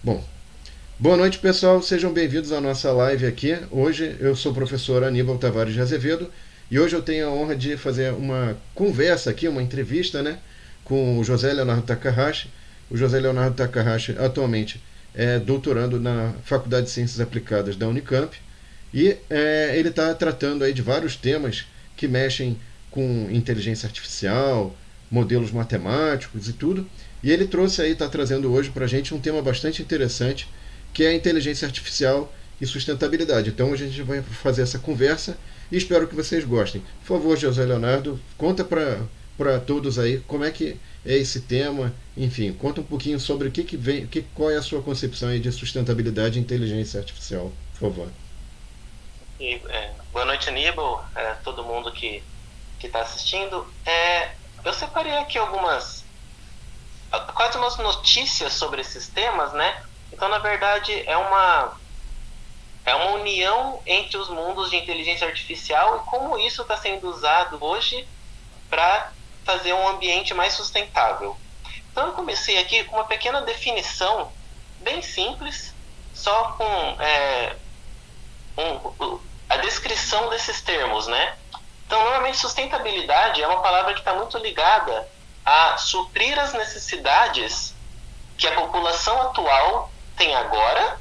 Bom, boa noite pessoal, sejam bem-vindos à nossa live aqui. Hoje eu sou o professor Aníbal Tavares de Azevedo e hoje eu tenho a honra de fazer uma conversa aqui, uma entrevista, né, com o José Leonardo Takahashi. O José Leonardo Takahashi atualmente é doutorando na Faculdade de Ciências Aplicadas da Unicamp e ele está tratando aí de vários temas que mexem com inteligência artificial, modelos matemáticos e tudo. E ele trouxe aí, está trazendo hoje para a gente um tema bastante interessante, que é a inteligência artificial e sustentabilidade. Então a gente vai fazer essa conversa e espero que vocês gostem. Por favor, José Leonardo, conta para todos aí como é que é esse tema, enfim, conta um pouquinho sobre o que vem, qual é a sua concepção aí de sustentabilidade e inteligência artificial, por favor. Boa noite, Aníbal, todo mundo que está assistindo. Eu separei aqui quase umas notícias sobre esses temas, né? Então, na verdade, é uma união entre os mundos de inteligência artificial e como isso está sendo usado hoje para fazer um ambiente mais sustentável. Então, eu comecei aqui com uma pequena definição bem simples, só com a descrição desses termos, né? Então, normalmente, sustentabilidade é uma palavra que está muito ligada a suprir as necessidades que a população atual tem agora,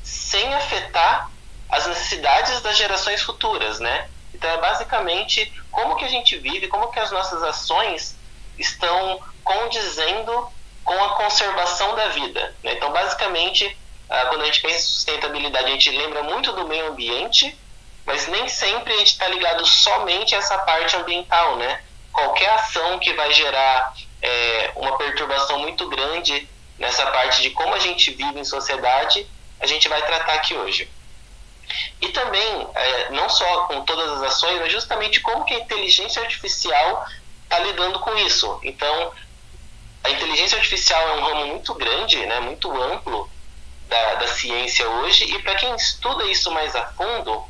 sem afetar as necessidades das gerações futuras, né? Então, é basicamente como que a gente vive, como que as nossas ações estão condizendo com a conservação da vida, né? Então, basicamente, quando a gente pensa em sustentabilidade, a gente lembra muito do meio ambiente, mas nem sempre a gente está ligado somente a essa parte ambiental, né? Qualquer ação que vai gerar uma perturbação muito grande nessa parte de como a gente vive em sociedade, a gente vai tratar aqui hoje. E também, não só com todas as ações, mas justamente como que a inteligência artificial está lidando com isso. Então, a inteligência artificial é um ramo muito grande, né, muito amplo da ciência hoje, e para quem estuda isso mais a fundo,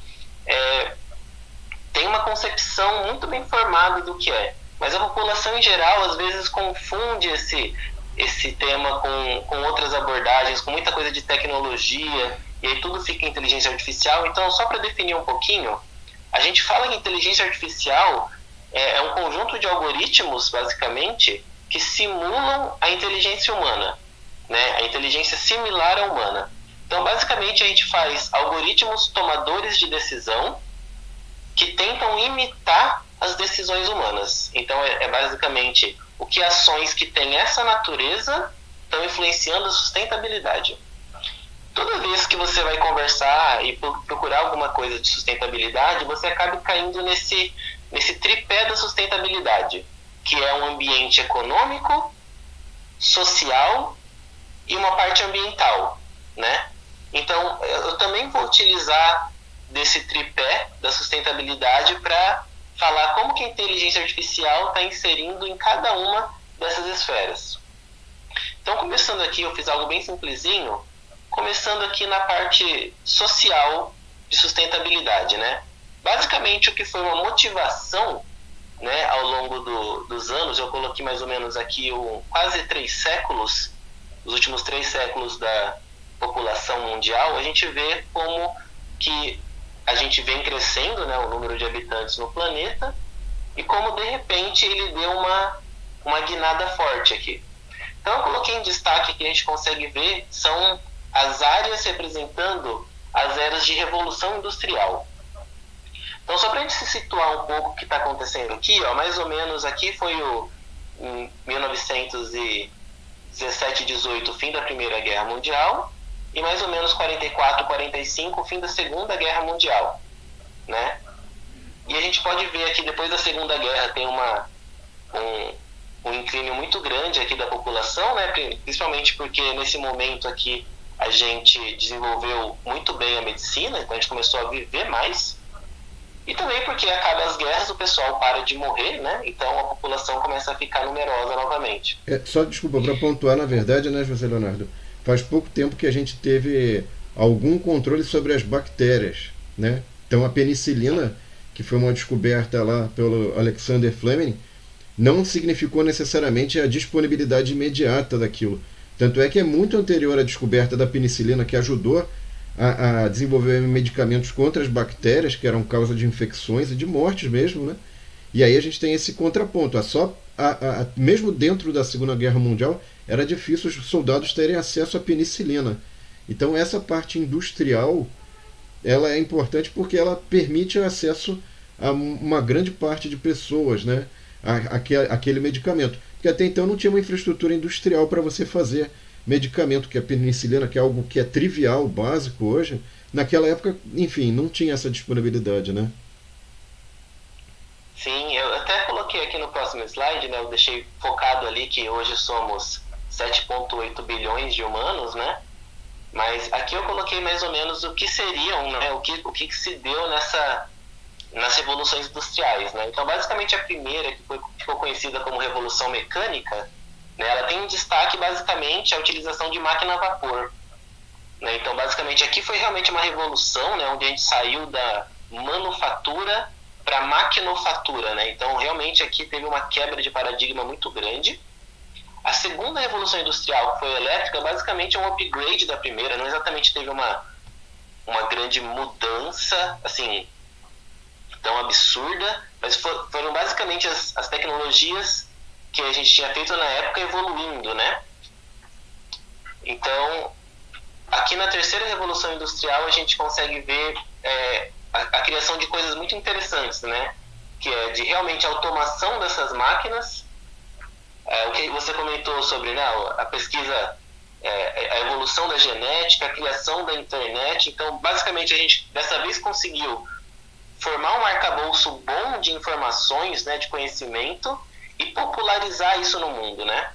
tem uma concepção muito bem formada do que é. Mas a população em geral às vezes confunde esse tema com outras abordagens, com muita coisa de tecnologia, e aí tudo fica em inteligência artificial. Então, só para definir um pouquinho, a gente fala que inteligência artificial é um conjunto de algoritmos, basicamente, que simulam a inteligência humana, né? A inteligência similar à humana. Então, basicamente, a gente faz algoritmos tomadores de decisão que tentam imitar as decisões humanas. Então, basicamente o que ações que têm essa natureza estão influenciando a sustentabilidade. Toda vez que você vai conversar e procurar alguma coisa de sustentabilidade, você acaba caindo nesse tripé da sustentabilidade, que é um ambiente econômico, social e uma parte ambiental, né? Então, eu também vou utilizar desse tripé da sustentabilidade para falar como que a inteligência artificial está inserindo em cada uma dessas esferas. Então, começando aqui, eu fiz algo bem simplesinho, começando aqui na parte social de sustentabilidade, né? Basicamente, o que foi uma motivação, né, ao longo dos anos, eu coloquei mais ou menos aqui quase 3 séculos, os últimos 3 séculos da população mundial, a gente vê como que a gente vem crescendo, né, o número de habitantes no planeta, e como de repente ele deu uma guinada forte aqui. Então eu coloquei em destaque que a gente consegue ver são as áreas representando as eras de revolução industrial. Então, só para a gente se situar um pouco o que está acontecendo aqui, mais ou menos aqui foi em 1917 e 18, o fim da Primeira Guerra Mundial, e mais ou menos 44, 45, o fim da Segunda Guerra Mundial, né? E a gente pode ver aqui, depois da Segunda Guerra, tem um inclínio muito grande aqui da população, né? Principalmente porque nesse momento aqui a gente desenvolveu muito bem a medicina, então a gente começou a viver mais, e também porque acaba as guerras, o pessoal para de morrer, né? Então a população começa a ficar numerosa novamente. Só desculpa, para pontuar, na verdade, né, José Leonardo, faz pouco tempo que a gente teve algum controle sobre as bactérias, né? Então a penicilina, que foi uma descoberta lá pelo Alexander Fleming, não significou necessariamente a disponibilidade imediata daquilo. Tanto é que é muito anterior à descoberta da penicilina, que ajudou a desenvolver medicamentos contra as bactérias, que eram causa de infecções e de mortes mesmo, né? E aí a gente tem esse contraponto. Mesmo dentro da Segunda Guerra Mundial, era difícil os soldados terem acesso à penicilina. Então essa parte industrial ela é importante porque ela permite o acesso a uma grande parte de pessoas, né, aquele medicamento. Porque até então não tinha uma infraestrutura industrial para você fazer medicamento, que é a penicilina, que é algo que é trivial, básico hoje. Naquela época, enfim, não tinha essa disponibilidade, né? Sim, eu até coloquei aqui no próximo slide, né? Eu deixei focado ali que hoje somos 7,8 bilhões de humanos, né? Mas aqui eu coloquei mais ou menos o que seriam, né? O que se deu nas revoluções industriais, né? Então, basicamente, a primeira, que ficou conhecida como Revolução Mecânica, né? Ela tem um destaque, basicamente, a utilização de máquina a vapor. Né? Então, basicamente, aqui foi realmente uma revolução, né? Onde a gente saiu da manufatura para maquinofatura, né? Então, realmente, aqui teve uma quebra de paradigma muito grande. A segunda revolução industrial, que foi elétrica, basicamente é um upgrade da primeira, não exatamente teve uma grande mudança, assim, tão absurda, mas foram basicamente as tecnologias que a gente tinha feito na época evoluindo, né? Então, aqui na terceira revolução industrial a gente consegue ver a criação de coisas muito interessantes, né? Que é de realmente automação dessas máquinas, o que você comentou sobre, né, a pesquisa, a evolução da genética, a criação da internet. Então, basicamente, a gente dessa vez conseguiu formar um arcabouço bom de informações, né, de conhecimento, e popularizar isso no mundo, né?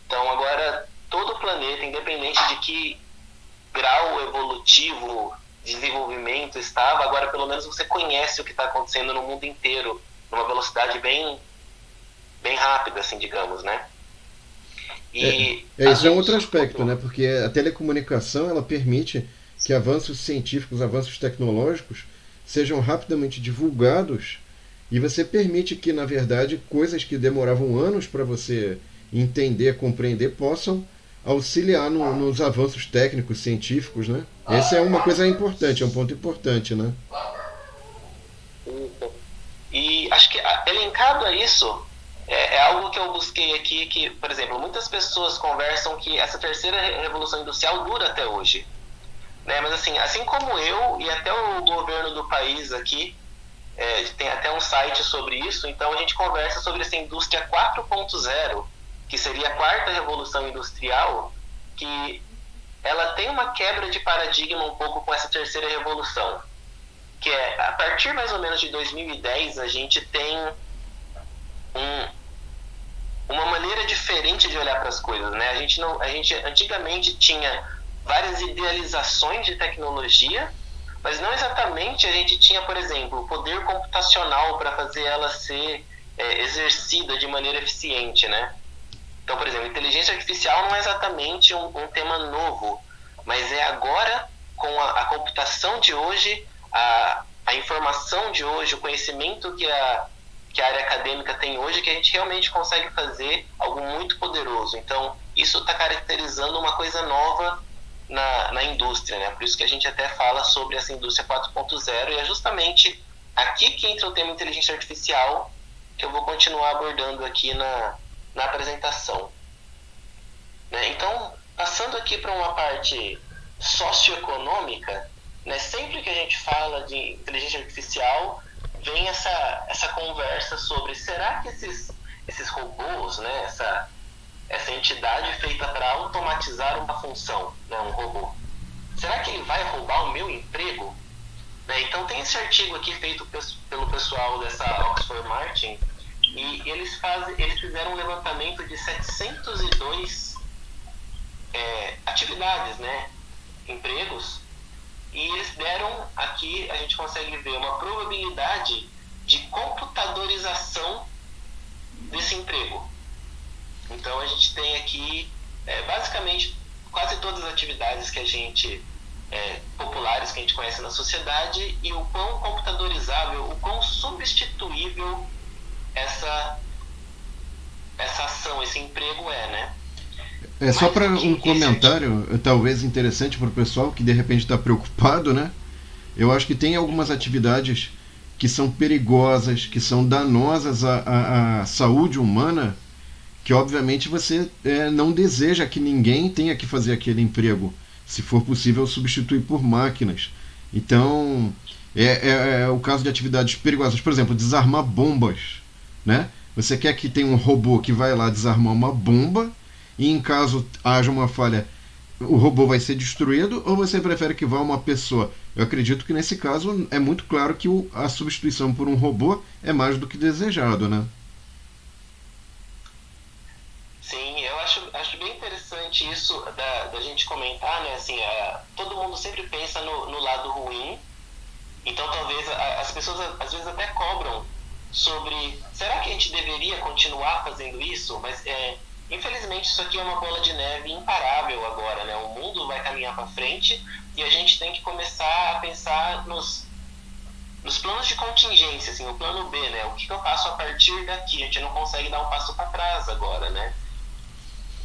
Então, agora, todo o planeta, independente de que grau evolutivo de desenvolvimento estava, agora pelo menos você conhece o que está acontecendo no mundo inteiro, numa velocidade bem rápida, assim, digamos, né? E isso é um outro aspecto, né? Porque a telecomunicação ela permite que avanços científicos, avanços tecnológicos sejam rapidamente divulgados e você permite que, na verdade, coisas que demoravam anos para você entender, compreender, possam auxiliar nos avanços técnicos, científicos, né? Essa é uma coisa importante, é um ponto importante, né? E acho que elencado a isso, é algo que eu busquei aqui, que, por exemplo, muitas pessoas conversam que essa terceira revolução industrial dura até hoje. Né? Mas assim como eu e até o governo do país aqui, tem até um site sobre isso, então a gente conversa sobre essa indústria 4.0, que seria a quarta revolução industrial, que ela tem uma quebra de paradigma um pouco com essa terceira revolução, que é, a partir mais ou menos de 2010, a gente tem uma maneira diferente de olhar para as coisas, né? A gente antigamente tinha várias idealizações de tecnologia, mas não exatamente a gente tinha, por exemplo, o poder computacional para fazer ela ser exercida de maneira eficiente, né? Então, por exemplo, inteligência artificial não é exatamente um tema novo, mas é agora, com a computação de hoje, a informação de hoje, o conhecimento que a área acadêmica tem hoje, que a gente realmente consegue fazer algo muito poderoso. Então, isso está caracterizando uma coisa nova na indústria, né? Por isso que a gente até fala sobre essa indústria 4.0, e é justamente aqui que entra o tema inteligência artificial, que eu vou continuar abordando aqui na apresentação. Né? Então, passando aqui para uma parte socioeconômica, né? Sempre que a gente fala de inteligência artificial, vem essa conversa sobre, será que esses robôs, né? essa entidade feita para automatizar uma função, né? Um robô, será que ele vai roubar o meu emprego? Né? Então tem esse artigo aqui feito pelo pessoal dessa Oxford Martin, e eles fizeram um levantamento de 702 atividades, né? Empregos, e eles deram aqui, a gente consegue ver uma probabilidade de computadorização desse emprego. Então a gente tem aqui basicamente quase todas as atividades que a gente populares que a gente conhece na sociedade, e o quão computadorizável, o quão substituível essa ação, esse emprego né? É só Mais para do um que esse artigo. comentário, talvez interessante para o pessoal que de repente está preocupado, né? Eu acho que tem algumas atividades que são perigosas, que são danosas à saúde humana, que obviamente você não deseja que ninguém tenha que fazer aquele emprego. Se for possível, substituir por máquinas. Então, é o caso de atividades perigosas. Por exemplo, desarmar bombas. Né? Você quer que tenha um robô que vai lá desarmar uma bomba e em caso haja uma falha, o robô vai ser destruído ou você prefere que vá uma pessoa? Eu acredito que nesse caso é muito claro que a substituição por um robô é mais do que desejado, né? Sim, eu acho bem interessante isso da gente comentar, né? Assim, todo mundo sempre pensa no lado ruim, então talvez as pessoas às vezes até cobram sobre será que a gente deveria continuar fazendo isso? Mas infelizmente isso aqui é uma bola de neve imparável agora, né? O mundo vai caminhar para frente e a gente tem que começar a pensar nos planos de contingência, assim, o plano B, né? O que eu faço a partir daqui? A gente não consegue dar um passo para trás agora, né?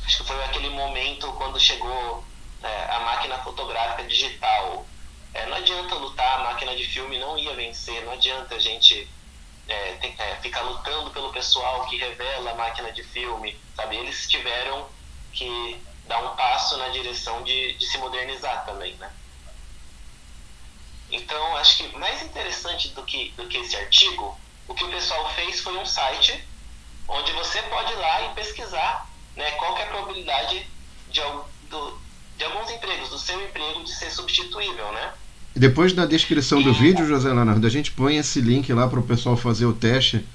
Acho que foi aquele momento quando chegou a máquina fotográfica digital. Não adianta lutar, a máquina de filme não ia vencer, não adianta a gente ficar lutando pelo pessoal que revela a máquina de filme, sabe? Eles tiveram que dar um passo na direção de se modernizar também, né? Então, acho que mais interessante do que esse artigo, o que o pessoal fez foi um site onde você pode ir lá e pesquisar, né, qual que é a probabilidade de alguns empregos, do seu emprego, de ser substituível, né? Depois na descrição do E, vídeo, José Leonardo, a gente põe esse link lá para o pessoal fazer o teste,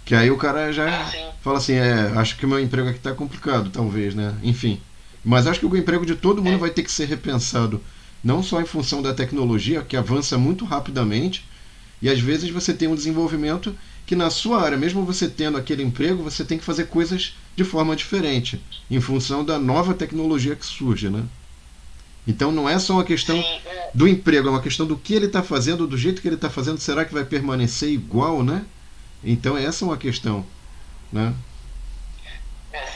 que aí o cara já sim, fala assim, acho que o meu emprego aqui está complicado, talvez, né? Enfim. Mas acho que o emprego de todo mundo vai ter que ser repensado, não só em função da tecnologia, que avança muito rapidamente, e às vezes você tem um desenvolvimento que na sua área, mesmo você tendo aquele emprego, você tem que fazer coisas de forma diferente, em função da nova tecnologia que surge, né? Então não é só uma questão sim, do emprego, é uma questão do que ele está fazendo, do jeito que ele está fazendo, será que vai permanecer igual, né? Então essa é uma questão, né?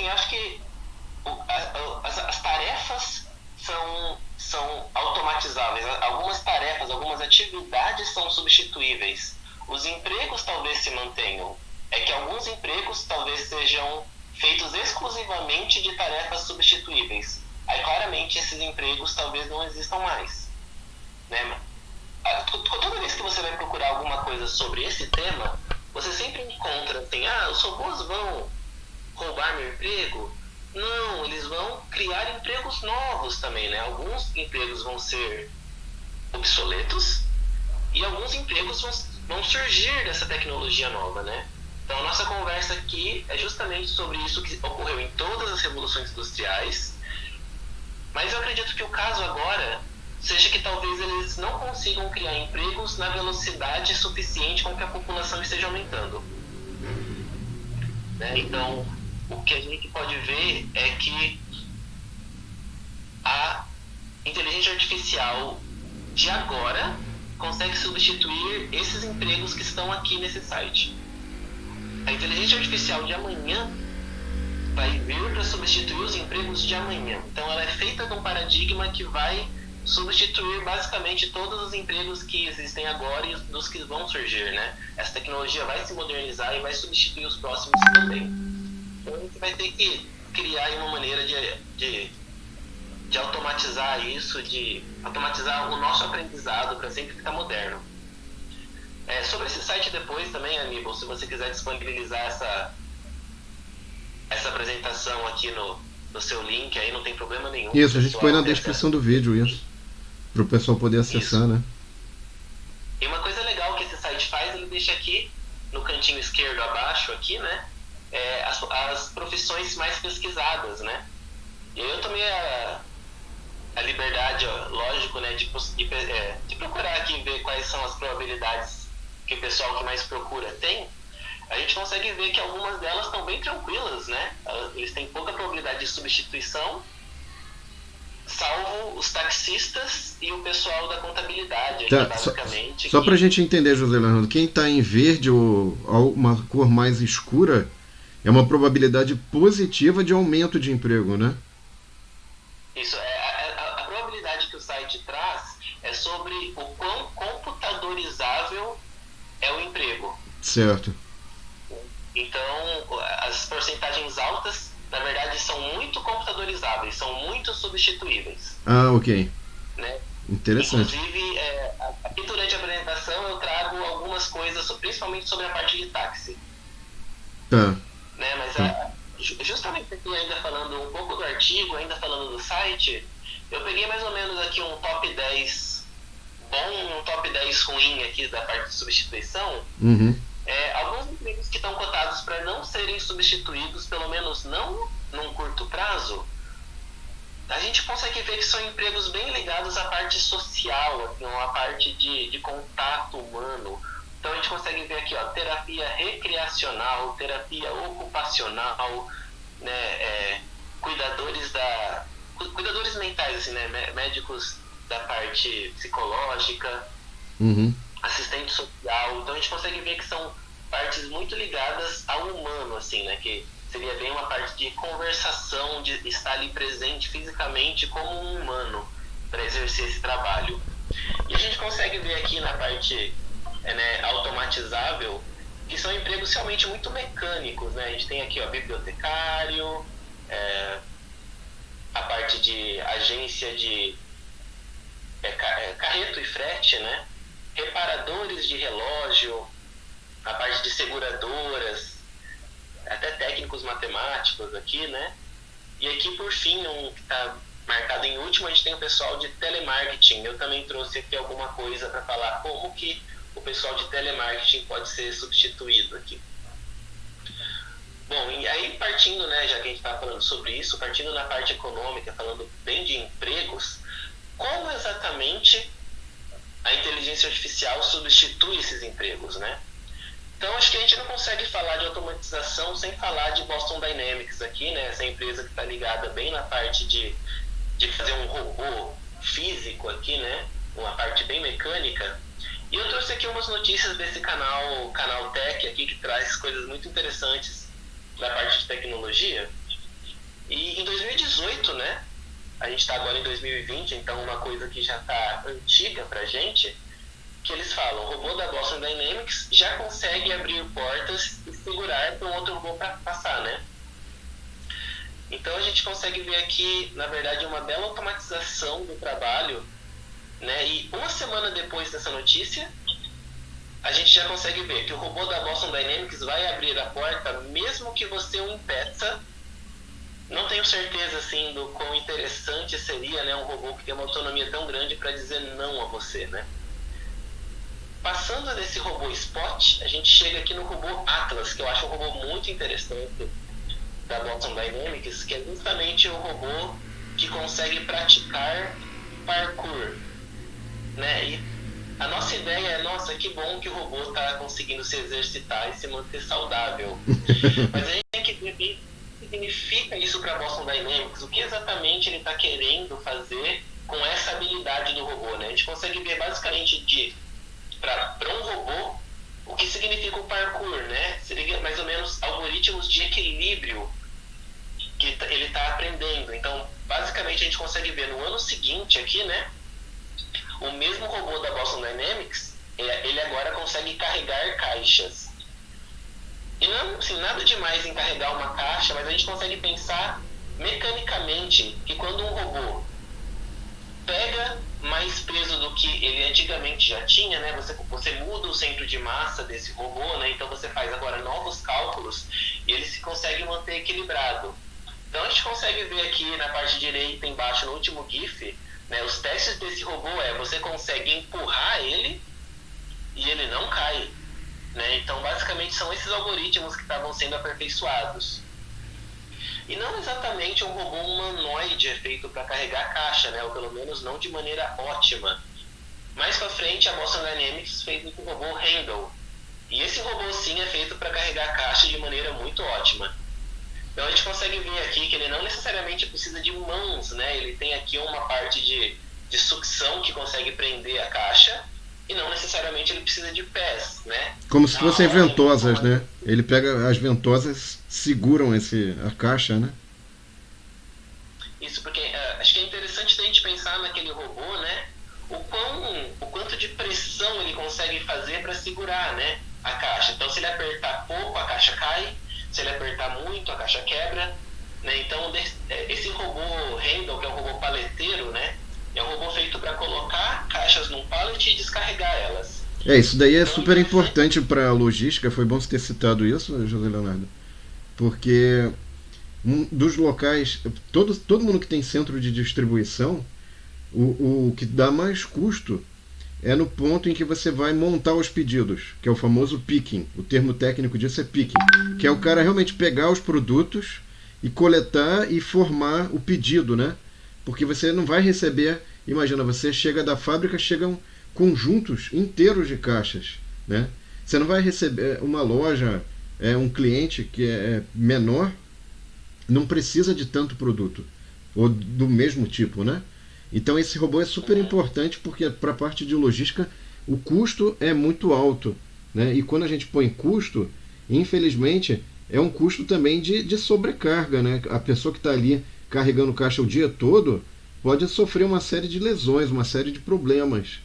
assim, acho que as tarefas são automatizáveis. Algumas tarefas, algumas atividades são substituíveis. Os empregos talvez se mantenham. É que alguns empregos talvez sejam feitos exclusivamente de tarefas substituíveis. Aí claramente esses empregos talvez não existam mais, né? Toda vez que você vai procurar alguma coisa sobre esse tema, você sempre encontra assim, os robôs vão roubar meu emprego? Não, eles vão criar empregos novos também, né? Alguns empregos vão ser obsoletos e alguns empregos vão surgir dessa tecnologia nova, né? Então a nossa conversa aqui é justamente sobre isso que ocorreu em todas as revoluções industriais, mas eu acredito que o caso agora seja que talvez eles não consigam criar empregos na velocidade suficiente com que a população esteja aumentando, né? Então o que a gente pode ver é que a inteligência artificial de agora consegue substituir esses empregos que estão aqui nesse site. A inteligência artificial de amanhã vai vir para substituir os empregos de amanhã. Então ela é feita de um paradigma que vai substituir basicamente todos os empregos que existem agora e dos que vão surgir, né? Essa tecnologia vai se modernizar e vai substituir os próximos também. Então a gente vai ter que criar uma maneira de automatizar isso, de automatizar o nosso aprendizado para sempre ficar moderno. Sobre esse site depois também, Aníbal, se você quiser disponibilizar essa apresentação aqui no seu link, aí não tem problema nenhum. Isso, a gente põe na descrição do vídeo, isso. Para o pessoal poder acessar, isso, né? E uma coisa legal que esse site faz, ele deixa aqui, no cantinho esquerdo abaixo, aqui, né? As profissões mais pesquisadas, né? E aí eu tomei a liberdade, lógico, né, de procurar aqui ver quais são as probabilidades que o pessoal que mais procura tem. A gente consegue ver que algumas delas estão bem tranquilas, né? Eles têm pouca probabilidade de substituição, salvo os taxistas e o pessoal da contabilidade, tá, basicamente. Só para a gente entender, José Leonardo, quem está em verde ou uma cor mais escura é uma probabilidade positiva de aumento de emprego, né? Isso a probabilidade que o site traz é sobre o quão computadorizável é o emprego. Certo. Então, as porcentagens altas, na verdade, são muito computadorizáveis, são muito substituíveis. Ah, ok. Né? Interessante. Inclusive, aqui durante a apresentação eu trago algumas coisas, principalmente sobre a parte de táxi. Tá. Né? Mas Tá. justamente aqui, ainda falando um pouco do artigo, ainda falando do site, eu peguei mais ou menos aqui um top 10 bom, um top 10 ruim aqui da parte de substituição. Uhum. Alguns empregos que estão cotados para não serem substituídos, pelo menos não num curto prazo, a gente consegue ver que são empregos bem ligados à parte social, assim, uma parte de contato humano. Então a gente consegue ver aqui, ó, terapia recreacional, terapia ocupacional, né, cuidadores mentais, assim, né, médicos da parte psicológica, Uhum. assistente social. Então a gente consegue ver que são partes muito ligadas ao humano, assim, né, que seria bem uma parte de conversação, de estar ali presente fisicamente como um humano para exercer esse trabalho. E a gente consegue ver aqui na parte automatizável que são empregos realmente muito mecânicos, né? A gente tem aqui, ó, bibliotecário, a parte de agência de carreto e frete, né? Reparadores de relógio, a parte de seguradoras, até técnicos matemáticos aqui, né? E aqui, por fim, um que está marcado em último, a gente tem o pessoal de telemarketing. Eu também trouxe aqui alguma coisa para falar como que o pessoal de telemarketing pode ser substituído aqui. Bom, e aí partindo, né, já que a gente está falando sobre isso, partindo na parte econômica, falando bem de empregos, como exatamente a inteligência artificial substitui esses empregos, né? Então, acho que a gente não consegue falar de automatização sem falar de Boston Dynamics aqui, né? Essa empresa que está ligada bem na parte de fazer um robô físico aqui, né? Uma parte bem mecânica. E eu trouxe aqui umas notícias desse canal Tech aqui, que traz coisas muito interessantes da parte de tecnologia. E em 2018, né? A gente está agora em 2020, então uma coisa que já está antiga pra gente, que eles falam, o robô da Boston Dynamics já consegue abrir portas e segurar para um outro robô para passar, né? Então a gente consegue ver aqui, na verdade, uma bela automatização do trabalho, né? E uma semana depois dessa notícia, a gente já consegue ver que o robô da Boston Dynamics vai abrir a porta mesmo que você o impeça. Não tenho certeza assim do quão interessante seria, né, um robô que tem uma autonomia tão grande para dizer não a você, né? Passando desse robô Spot, a gente chega aqui no robô Atlas, que eu acho um robô muito interessante da Boston Dynamics, que é justamente o robô que consegue praticar parkour, né? E a nossa ideia é, nossa, que bom que o robô está conseguindo se exercitar e se manter saudável. Mas a gente tem que ver o que significa isso para a Boston Dynamics, o que exatamente ele está querendo fazer com essa habilidade do robô, né? A gente consegue ver basicamente para um robô o que significa o parkour, né? Seria mais ou menos algoritmos de equilíbrio que ele está aprendendo. Então, basicamente, a gente consegue ver no ano seguinte aqui, né? O mesmo robô da Boston Dynamics, ele agora consegue carregar caixas. E não, assim, nada demais em carregar uma caixa, mas a gente consegue pensar mecanicamente que quando um robô pega mais peso do que ele antigamente já tinha, né? Você muda o centro de massa desse robô, né? Então você faz agora novos cálculos e ele se consegue manter equilibrado. Então a gente consegue ver aqui na parte direita embaixo, no último GIF, né? Os testes desse robô você consegue empurrar ele e ele não cai, né? Então basicamente são esses algoritmos que estavam sendo aperfeiçoados. E não exatamente um robô humanoide é feito para carregar caixa, né? Ou pelo menos não de maneira ótima. Mais para frente, a Boston Dynamics fez o robô Handle. E esse robô sim é feito para carregar caixa de maneira muito ótima. Então a gente consegue ver aqui que ele não necessariamente precisa de mãos, né? Ele tem aqui uma parte de sucção que consegue prender a caixa e não necessariamente ele precisa de pés, né? Como se fossem ventosas, né? Ele pega as ventosas, seguram a caixa, né? Isso porque acho que aquele robô, né, o quanto de pressão ele consegue fazer para segurar, né, a caixa. Então, se ele apertar pouco, a caixa cai. Se ele apertar muito, a caixa quebra. Né? Então, esse robô Handle, que é um robô paleteiro, né, é um robô feito para colocar caixas num pallet e descarregar elas. Isso daí é super importante para a logística. Foi bom você ter citado isso, José Leonardo, porque dos locais, todo mundo que tem centro de distribuição, o que dá mais custo é no ponto em que você vai montar os pedidos, que é o famoso picking. O termo técnico disso é picking, que é o cara realmente pegar os produtos e coletar e formar o pedido, né? Porque você não vai receber, imagina, você chega da fábrica, chegam conjuntos inteiros de caixas, né? Você não vai receber uma loja, um cliente que é menor, não precisa de tanto produto, ou do mesmo tipo, né? Então esse robô é super importante porque para a parte de logística o custo é muito alto, né? E quando a gente põe custo, infelizmente é um custo também de sobrecarga, né? A pessoa que está ali carregando caixa o dia todo pode sofrer uma série de lesões, uma série de problemas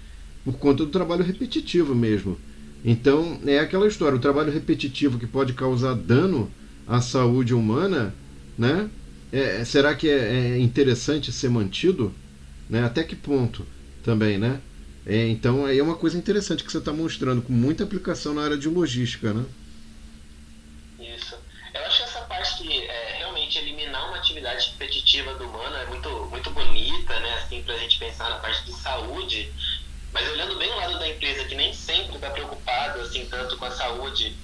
por conta do trabalho repetitivo mesmo. Então é aquela história, o trabalho repetitivo que pode causar dano à saúde humana, né? Será que é interessante ser mantido? Né? Até que ponto também, né? Então aí é uma coisa interessante que você está mostrando, com muita aplicação na área de logística, né? Isso. Eu acho que essa parte que realmente eliminar uma atividade repetitiva do humano é muito, muito bonita, né? Assim, para a gente pensar na parte de saúde, mas olhando bem o lado da empresa, que nem sempre está preocupado assim, tanto com a saúde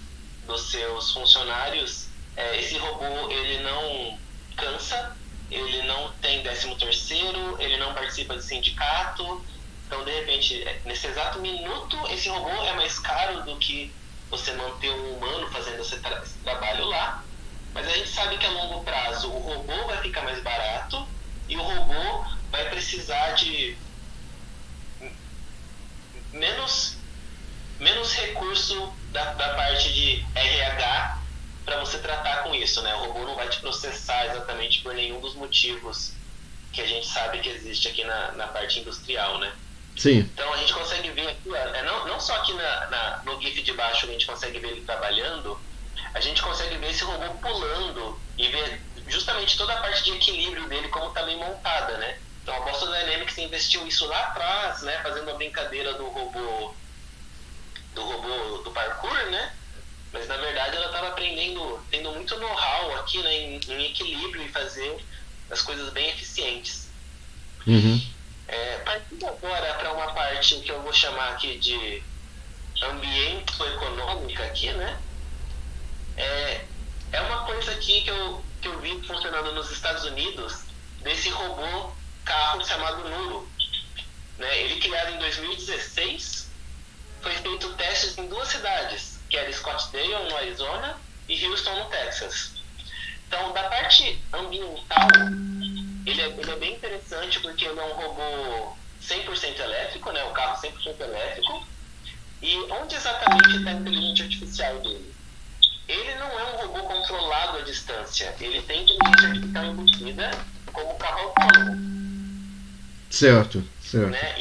dos seus funcionários, esse robô ele não cansa, ele não tem 13º, ele não participa de sindicato. Então, de repente, nesse exato minuto, esse robô é mais caro do que você manter um humano fazendo esse trabalho lá. Mas a gente sabe que a longo prazo o robô vai ficar mais barato e o robô vai precisar de menos recurso da parte de RH para você tratar com isso, né? O robô não vai te processar exatamente por nenhum dos motivos que a gente sabe que existe aqui na parte industrial, né? Sim. Então a gente consegue ver aqui, não só aqui no GIF de baixo a gente consegue ver ele trabalhando, a gente consegue ver esse robô pulando e ver justamente toda a parte de equilíbrio dele como está bem montada, né? Então a Boston Dynamics investiu isso lá atrás, né? Fazendo a brincadeira do robô do parkour, né? Mas na verdade ela estava tendo muito know-how aqui, né, em equilíbrio e fazer as coisas bem eficientes. Uhum. Partindo agora para uma parte que eu vou chamar aqui de ambiente-econômica aqui, né? É uma coisa aqui que eu vi funcionando nos Estados Unidos, desse robô carro chamado Nuro. Né? Ele criado em 2016, foi feito testes em 2 cidades, que era Scottsdale, no Arizona, e Houston, no Texas. Então, da parte ambiental, ele é bem interessante porque ele é um robô 100% elétrico, né? O carro 100% elétrico. E onde exatamente está a inteligência artificial dele? Ele não é um robô controlado à distância. Ele tem inteligência artificial embutida como carro autônomo. Certo. Né?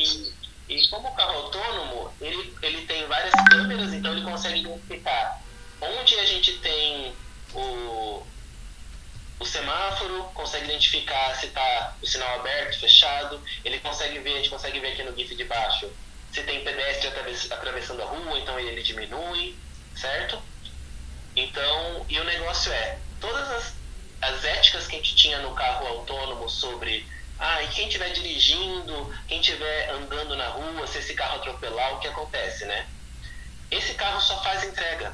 E como carro autônomo, ele tem várias câmeras, então ele consegue identificar onde a gente tem o semáforo, consegue identificar se está o sinal aberto, fechado. Ele consegue ver, a gente consegue ver aqui no GIF de baixo, se tem pedestre atravessando a rua, então ele diminui, certo? Então, e o negócio todas as éticas que a gente tinha no carro autônomo sobre e quem estiver dirigindo, quem estiver andando na rua, se esse carro atropelar, o que acontece, né? Esse carro só faz entrega,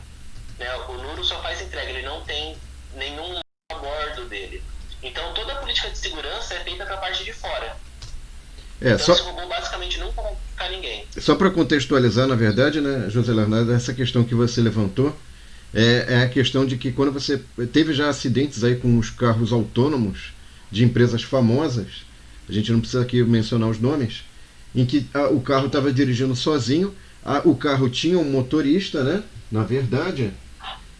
né? O Nuro só faz entrega, ele não tem nenhum a bordo dele. Então toda a política de segurança é feita para a parte de fora. Então esse robô basicamente nunca vai ficar ninguém. Só para contextualizar, na verdade, né, José Leonardo, essa questão que você levantou é a questão de que quando você teve já acidentes aí com os carros autônomos de empresas famosas, a gente não precisa aqui mencionar os nomes, em que o carro estava dirigindo sozinho, o carro tinha um motorista, né, na verdade.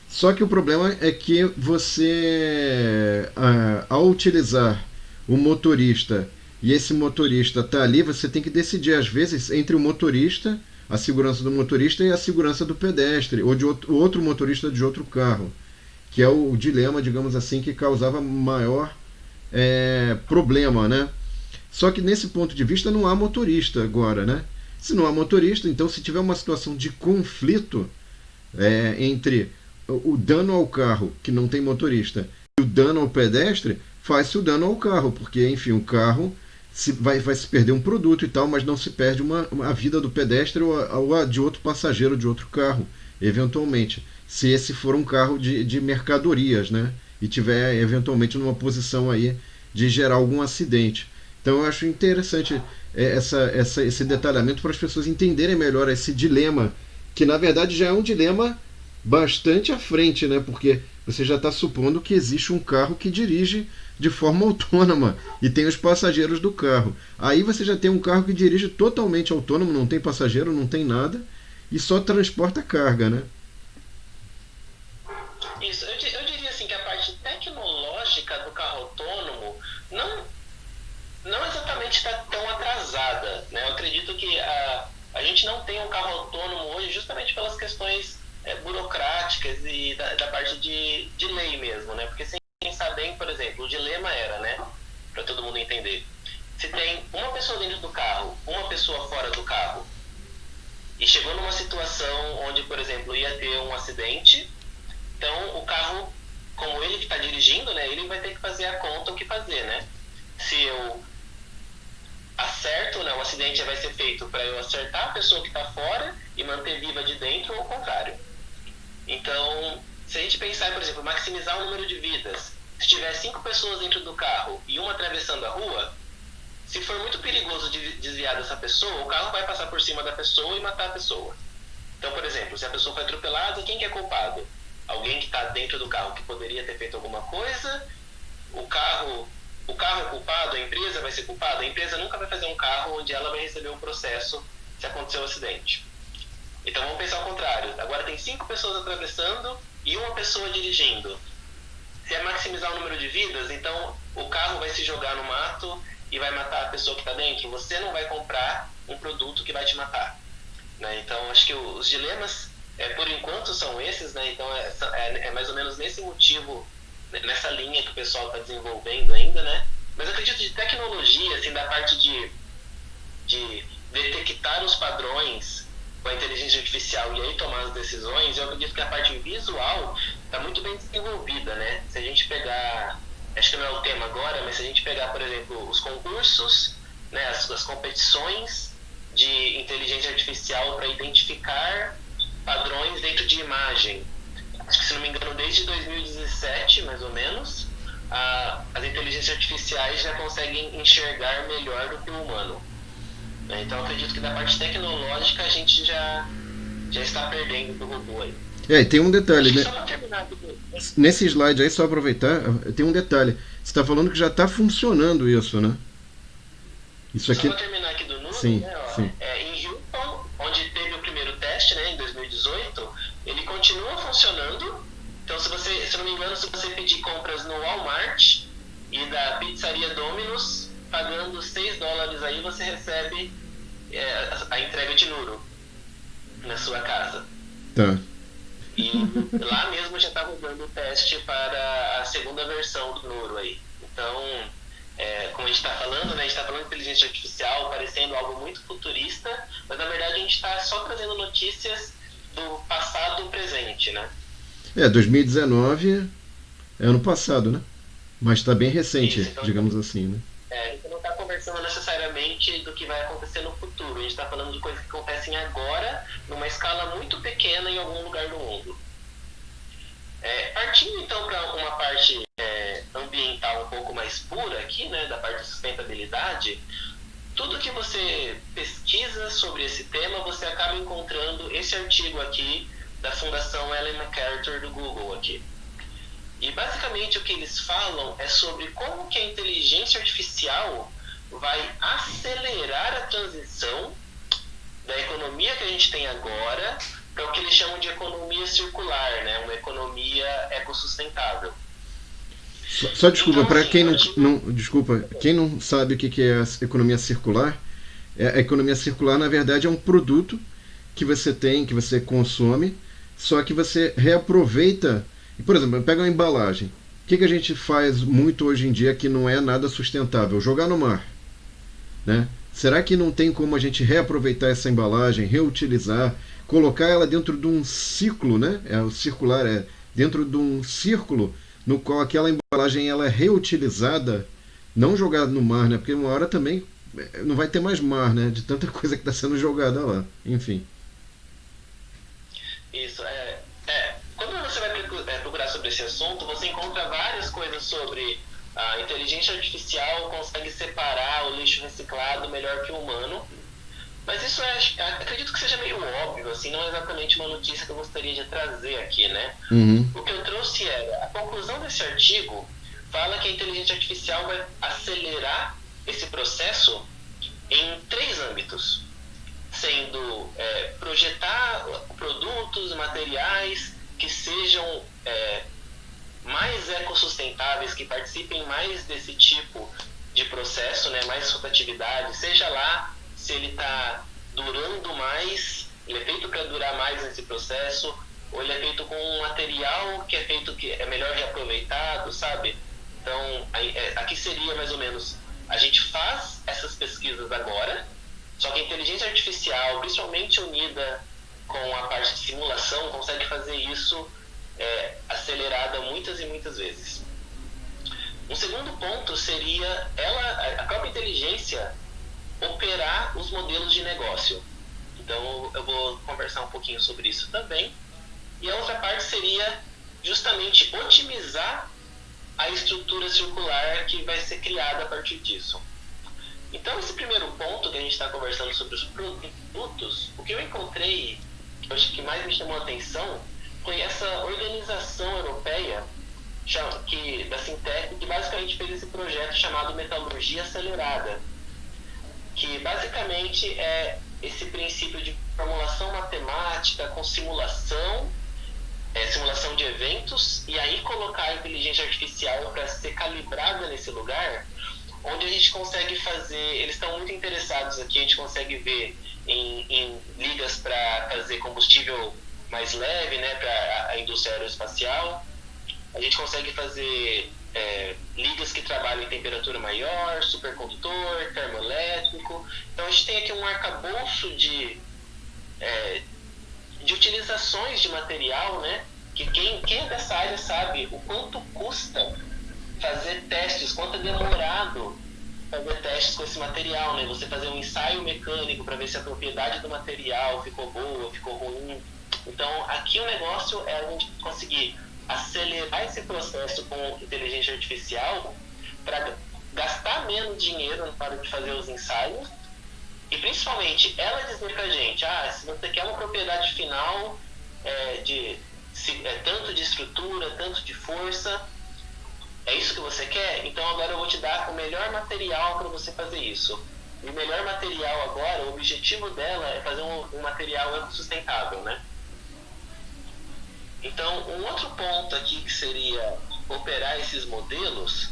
Só que o problema é que você, ao utilizar o motorista e esse motorista está ali, você tem que decidir, às vezes, entre o motorista, a segurança do motorista e a segurança do pedestre, ou de outro motorista de outro carro, que é o dilema, digamos assim, que causava maior problema, né? Só que nesse ponto de vista não há motorista agora, né? Se não há motorista, então se tiver uma situação de conflito entre o dano ao carro, que não tem motorista, e o dano ao pedestre, faz-se o dano ao carro, porque, enfim, o carro vai se perder um produto e tal, mas não se perde a vida do pedestre ou a de outro passageiro de outro carro, eventualmente. Se esse for um carro de mercadorias, né? E tiver eventualmente numa posição aí de gerar algum acidente. Então eu acho interessante esse detalhamento para as pessoas entenderem melhor esse dilema, que na verdade já é um dilema bastante à frente, né? Porque você já está supondo que existe um carro que dirige de forma autônoma e tem os passageiros do carro. Aí você já tem um carro que dirige totalmente autônomo, não tem passageiro, não tem nada e só transporta carga, né? Isso, eu diria assim que a parte tecnológica do carro autônomo não exatamente está tão atrasada, né? Eu acredito que a gente não tem um carro autônomo hoje justamente pelas questões burocráticas e da parte de lei mesmo, né? Porque sem pensar bem, por exemplo, o dilema era, né? Para todo mundo entender, se tem uma pessoa dentro do carro, uma pessoa fora do carro, e chegou numa situação onde, por exemplo, ia ter um acidente, então o carro, como ele que está dirigindo, né? Ele vai ter que fazer a conta o que fazer, né? Se eu acerto, né, o acidente vai ser feito para eu acertar a pessoa que está fora e manter viva de dentro ou ao contrário. Então, se a gente pensar, por exemplo, maximizar o número de vidas, se tiver 5 pessoas dentro do carro e uma atravessando a rua, se for muito perigoso desviar dessa pessoa, o carro vai passar por cima da pessoa e matar a pessoa. Então, por exemplo, se a pessoa foi atropelada, quem que é culpado? Alguém que está dentro do carro que poderia ter feito alguma coisa, o carro é culpado, a empresa vai ser culpada. A empresa nunca vai fazer um carro onde ela vai receber um processo se acontecer um acidente. Então vamos pensar ao contrário. Agora tem 5 pessoas atravessando e uma pessoa dirigindo. Se é maximizar o número de vidas, então o carro vai se jogar no mato e vai matar a pessoa que está dentro. Você não vai comprar um produto que vai te matar, né? Então acho que os dilemas, por enquanto, são esses, né? Então é mais ou menos nesse motivo, nessa linha que o pessoal está desenvolvendo ainda, né? Mas eu acredito de tecnologia, assim, da parte de detectar os padrões com a inteligência artificial e aí tomar as decisões, eu acredito que a parte visual está muito bem desenvolvida, né? Se a gente pegar, acho que não é o tema agora, mas se a gente pegar, por exemplo, os concursos, né, as competições de inteligência artificial para identificar padrões dentro de imagem, acho que, se não me engano, desde 2017, mais ou menos, as inteligências artificiais já conseguem enxergar melhor do que o humano. Então, acredito que da parte tecnológica a gente já está perdendo do robô aí. E tem um detalhe, né? Só para terminar aqui, Nesse slide aí, só aproveitar, tem um detalhe. Você está falando que já está funcionando isso, né? Isso só aqui. para terminar aqui do número, Sim, né, ó, sim. em Houston, onde teve o primeiro teste, né, em 2018, ele continua funcionando. Então, se não me engano, se você pedir compras no Walmart e da pizzaria Domino's, pagando $6 aí, você recebe a entrega de Nuro na sua casa. Tá. E lá mesmo já está rodando o teste para a segunda versão do Nuro aí. Então, como a gente está falando, né, a gente está falando de inteligência artificial parecendo algo muito futurista, mas na verdade a gente está só trazendo notícias do passado e presente, né? 2019 é ano passado, né? Mas está bem recente, Isso, então, digamos assim, né? a gente não está conversando necessariamente do que vai acontecer no futuro, a gente está falando de coisas que acontecem agora, numa escala muito pequena em algum lugar do mundo. Partindo então para uma parte ambiental um pouco mais pura aqui, né, da parte de sustentabilidade, tudo que você pesquisa sobre esse tema, você acaba encontrando esse artigo aqui da Fundação Ellen MacArthur do Google aqui. E basicamente o que eles falam é sobre como que a inteligência artificial vai acelerar a transição da economia que a gente tem agora para o que eles chamam de economia circular, né? Uma economia ecossustentável. Só desculpa, Então, para assim, quem eu não, acho desculpa, quem não sabe o que é a economia circular, a economia circular na verdade é um produto que você tem, que você consome, só que você reaproveita. Por exemplo, pega uma embalagem. O que a gente faz muito hoje em dia que não é nada sustentável? Jogar no mar, né? Será que não tem como a gente reaproveitar essa embalagem, reutilizar, colocar ela dentro de um ciclo, né? O circular é dentro de um círculo no qual aquela embalagem ela é reutilizada, não jogada no mar, né? Porque uma hora também não vai ter mais mar, né? De tanta coisa que está sendo jogada lá. Enfim. isso. Quando você vai procurar sobre esse assunto, você encontra várias coisas sobre a inteligência artificial consegue separar o lixo reciclado melhor que o humano. Mas isso acredito que seja meio óbvio, assim, não é exatamente uma notícia que eu gostaria de trazer aqui, né? Uhum. O que eu trouxe era, a conclusão desse artigo fala que a inteligência artificial vai acelerar esse processo em 3 âmbitos, sendo projetar produtos, materiais que sejam mais ecossustentáveis, que participem mais desse tipo de processo, né, mais rotatividade, seja lá se ele está durando mais, ele é feito para durar mais nesse processo, ou ele é feito com um material que é feito que é melhor reaproveitado, sabe? Então, aqui seria mais ou menos, a gente faz essas pesquisas agora, só que a inteligência artificial, principalmente unida com a parte de simulação, consegue fazer isso acelerada muitas e muitas vezes. Um segundo ponto seria a própria inteligência operar os modelos de negócio. Então eu vou conversar um pouquinho sobre isso também. E a outra parte seria justamente otimizar a estrutura circular que vai ser criada a partir disso. Então esse primeiro ponto que a gente está conversando sobre os produtos, o que eu encontrei, que eu acho que mais me chamou a atenção, foi essa organização europeia da Sintec, que basicamente fez esse projeto chamado Metalurgia Acelerada, que basicamente é esse princípio de formulação matemática com simulação de eventos, e aí colocar a inteligência artificial para ser calibrada nesse lugar, onde a gente consegue fazer, eles estão muito interessados aqui, a gente consegue ver em ligas para fazer combustível mais leve, né, para a indústria aeroespacial. A gente consegue fazer ligas que trabalham em temperatura maior, supercondutor, termoelétrico. Então a gente tem aqui um arcabouço de utilizações de material, né, que quem é dessa área sabe o quanto custa fazer testes, quanto é demorado fazer testes com esse material, né? Você fazer um ensaio mecânico para ver se a propriedade do material ficou boa, ficou ruim. Então, aqui o negócio é a gente conseguir acelerar esse processo com inteligência artificial para gastar menos dinheiro na hora de fazer os ensaios e, principalmente, ela dizer para a gente, se você quer uma propriedade final tanto de estrutura, tanto de força, é isso que você quer? Então agora eu vou te dar o melhor material para você fazer isso. E o melhor material agora, o objetivo dela é fazer um material sustentável, né? Então, um outro ponto aqui que seria operar esses modelos,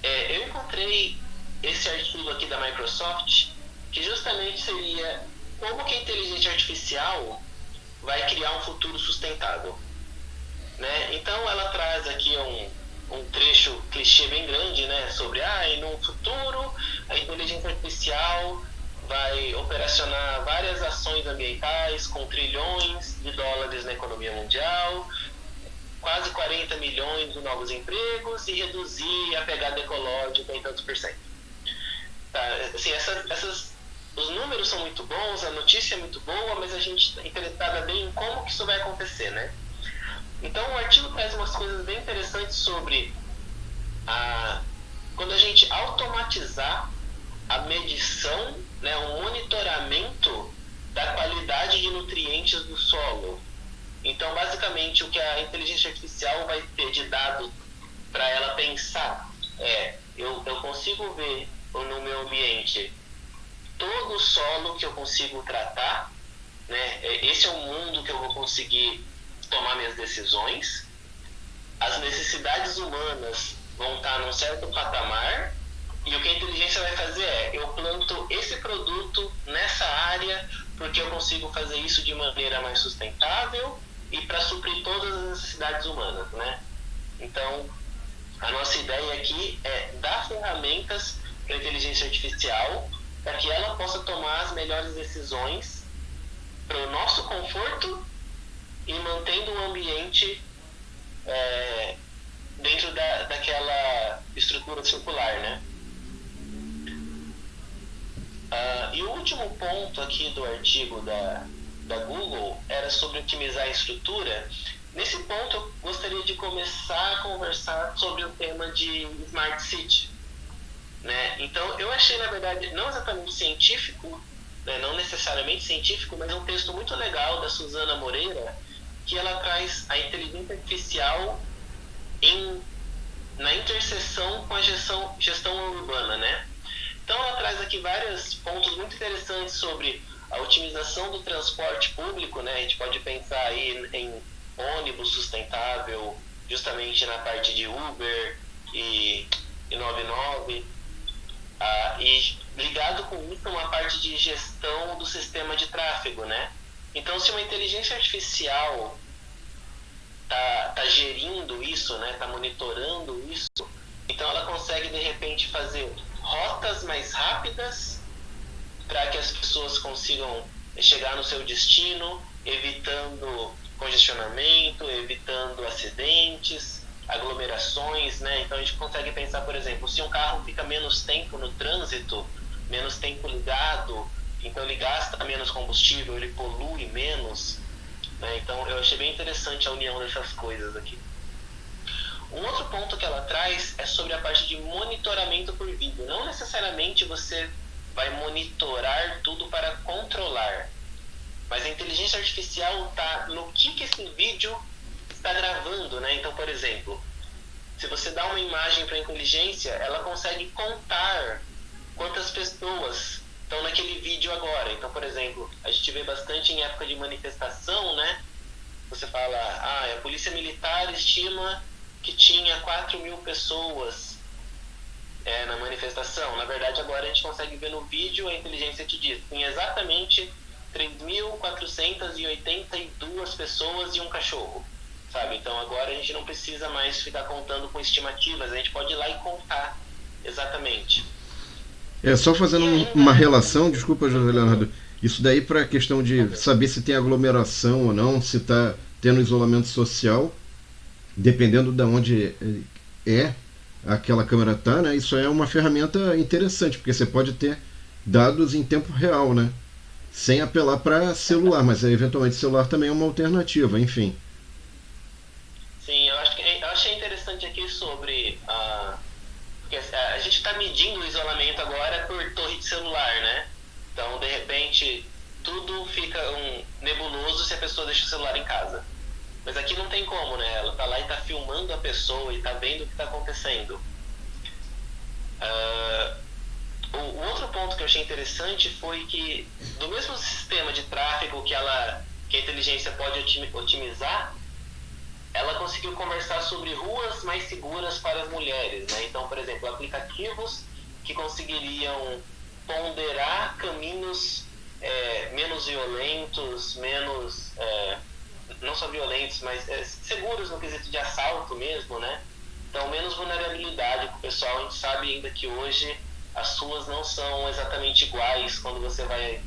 eu encontrei esse artigo aqui da Microsoft, que justamente seria como que a inteligência artificial vai criar um futuro sustentável, né? Então ela traz aqui um trecho clichê bem grande, né, sobre no futuro a inteligência artificial vai operacionar várias ações ambientais com trilhões de dólares na economia mundial, quase 40 milhões de novos empregos e reduzir a pegada ecológica em tantos %. Tá, assim, os números são muito bons, a notícia é muito boa, mas a gente está interessada bem em como que isso vai acontecer, né? Então o artigo traz umas coisas bem interessantes sobre quando a gente automatizar a medição, né, o monitoramento da qualidade de nutrientes do solo. Então, basicamente, o que a inteligência artificial vai ter de dado para ela pensar eu consigo ver no meu ambiente todo o solo que eu consigo tratar, né? Esse é o mundo que eu vou conseguir tomar minhas decisões. As necessidades humanas vão estar num certo patamar, e o que a inteligência vai fazer é, eu planto esse produto nessa área porque eu consigo fazer isso de maneira mais sustentável e para suprir todas as necessidades humanas, né? Então, a nossa ideia aqui é dar ferramentas para a inteligência artificial para que ela possa tomar as melhores decisões para o nosso conforto e mantendo o ambiente dentro daquela estrutura circular, né? E o último ponto aqui do artigo da Google era sobre otimizar a estrutura. Nesse ponto, eu gostaria de começar a conversar sobre o tema de Smart City, né? Então, eu achei, na verdade, não exatamente científico, né? Não necessariamente científico, mas um texto muito legal da Suzana Moreira, que ela traz a inteligência artificial na interseção com a gestão urbana, né? Então, ela traz aqui vários pontos muito interessantes sobre a otimização do transporte público, né? A gente pode pensar aí em ônibus sustentável, justamente na parte de Uber e 99, e ligado com isso uma parte de gestão do sistema de tráfego, né? Então, se uma inteligência artificial tá gerindo isso, né? Tá monitorando isso, então ela consegue de repente fazer rotas mais rápidas para que as pessoas consigam chegar no seu destino, evitando congestionamento, evitando acidentes, aglomerações, né? Então a gente consegue pensar, por exemplo, se um carro fica menos tempo no trânsito, menos tempo ligado, então ele gasta menos combustível, ele polui menos, né? Então eu achei bem interessante a união dessas coisas aqui. Um outro ponto que ela traz é sobre a parte de monitoramento por vídeo. Não necessariamente você vai monitorar tudo para controlar, mas a inteligência artificial está no que esse vídeo está gravando, né? Então, por exemplo, se você dá uma imagem para a inteligência, ela consegue contar quantas pessoas estão naquele vídeo agora. Então, por exemplo, a gente vê bastante em época de manifestação, né? Você fala, a polícia militar estima que tinha 4.000 pessoas na manifestação. Na verdade, agora a gente consegue ver no vídeo, a inteligência te diz, tem exatamente 3.482 pessoas e um cachorro, sabe? Então agora a gente não precisa mais ficar contando com estimativas, a gente pode ir lá e contar exatamente. Só fazendo uma relação, desculpa, José Leonardo, isso daí para a questão de saber se tem aglomeração ou não, se está tendo isolamento social, dependendo de onde aquela câmera tá, né? Isso é uma ferramenta interessante, porque você pode ter dados em tempo real, né? Sem apelar para celular, mas eventualmente celular também é uma alternativa, enfim. Sim, eu achei interessante aqui sobre porque a gente está medindo o isolamento agora por torre de celular, né? Então, de repente, tudo fica nebuloso se a pessoa deixa o celular em casa. Mas aqui não tem como, né? Ela tá lá e tá filmando a pessoa e tá vendo o que tá acontecendo. O outro ponto que eu achei interessante foi que, do mesmo sistema de tráfego que a inteligência pode otimizar, ela conseguiu conversar sobre ruas mais seguras para as mulheres, né? Então, por exemplo, aplicativos que conseguiriam ponderar caminhos menos violentos, menos... não só violentos, mas seguros no quesito de assalto mesmo, né? Então, menos vulnerabilidade para o pessoal. A gente sabe ainda que hoje as ruas não são exatamente iguais quando você vai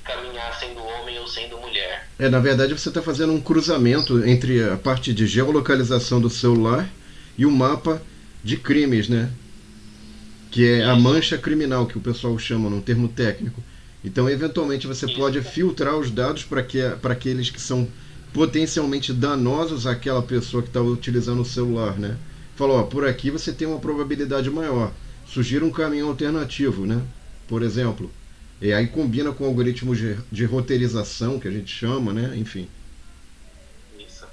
caminhar sendo homem ou sendo mulher. Na verdade, você está fazendo um cruzamento entre a parte de geolocalização do celular e o mapa de crimes, né? Que é a mancha criminal, que o pessoal chama num termo técnico. Então, eventualmente, você pode filtrar os dados para aqueles que são potencialmente danosos àquela pessoa que está utilizando o celular, né? Falou, por aqui você tem uma probabilidade maior. Sugira um caminho alternativo, né? Por exemplo. E aí combina com algoritmos de roteirização, que a gente chama, né? Enfim. Isso.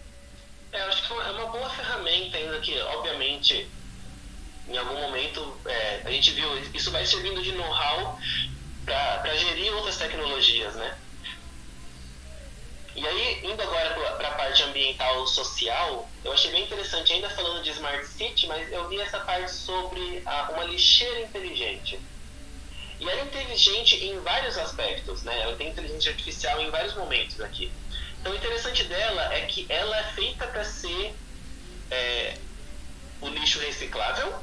Eu acho que é uma boa ferramenta ainda que, obviamente, em algum momento, a gente viu, isso vai servindo de know-how para gerir outras tecnologias, né? E aí, indo agora para a parte ambiental social, eu achei bem interessante, ainda falando de Smart City, mas eu vi essa parte sobre uma lixeira inteligente. E ela é inteligente em vários aspectos, né? Ela tem inteligência artificial em vários momentos aqui. Então, o interessante dela é que ela é feita para ser o lixo reciclável,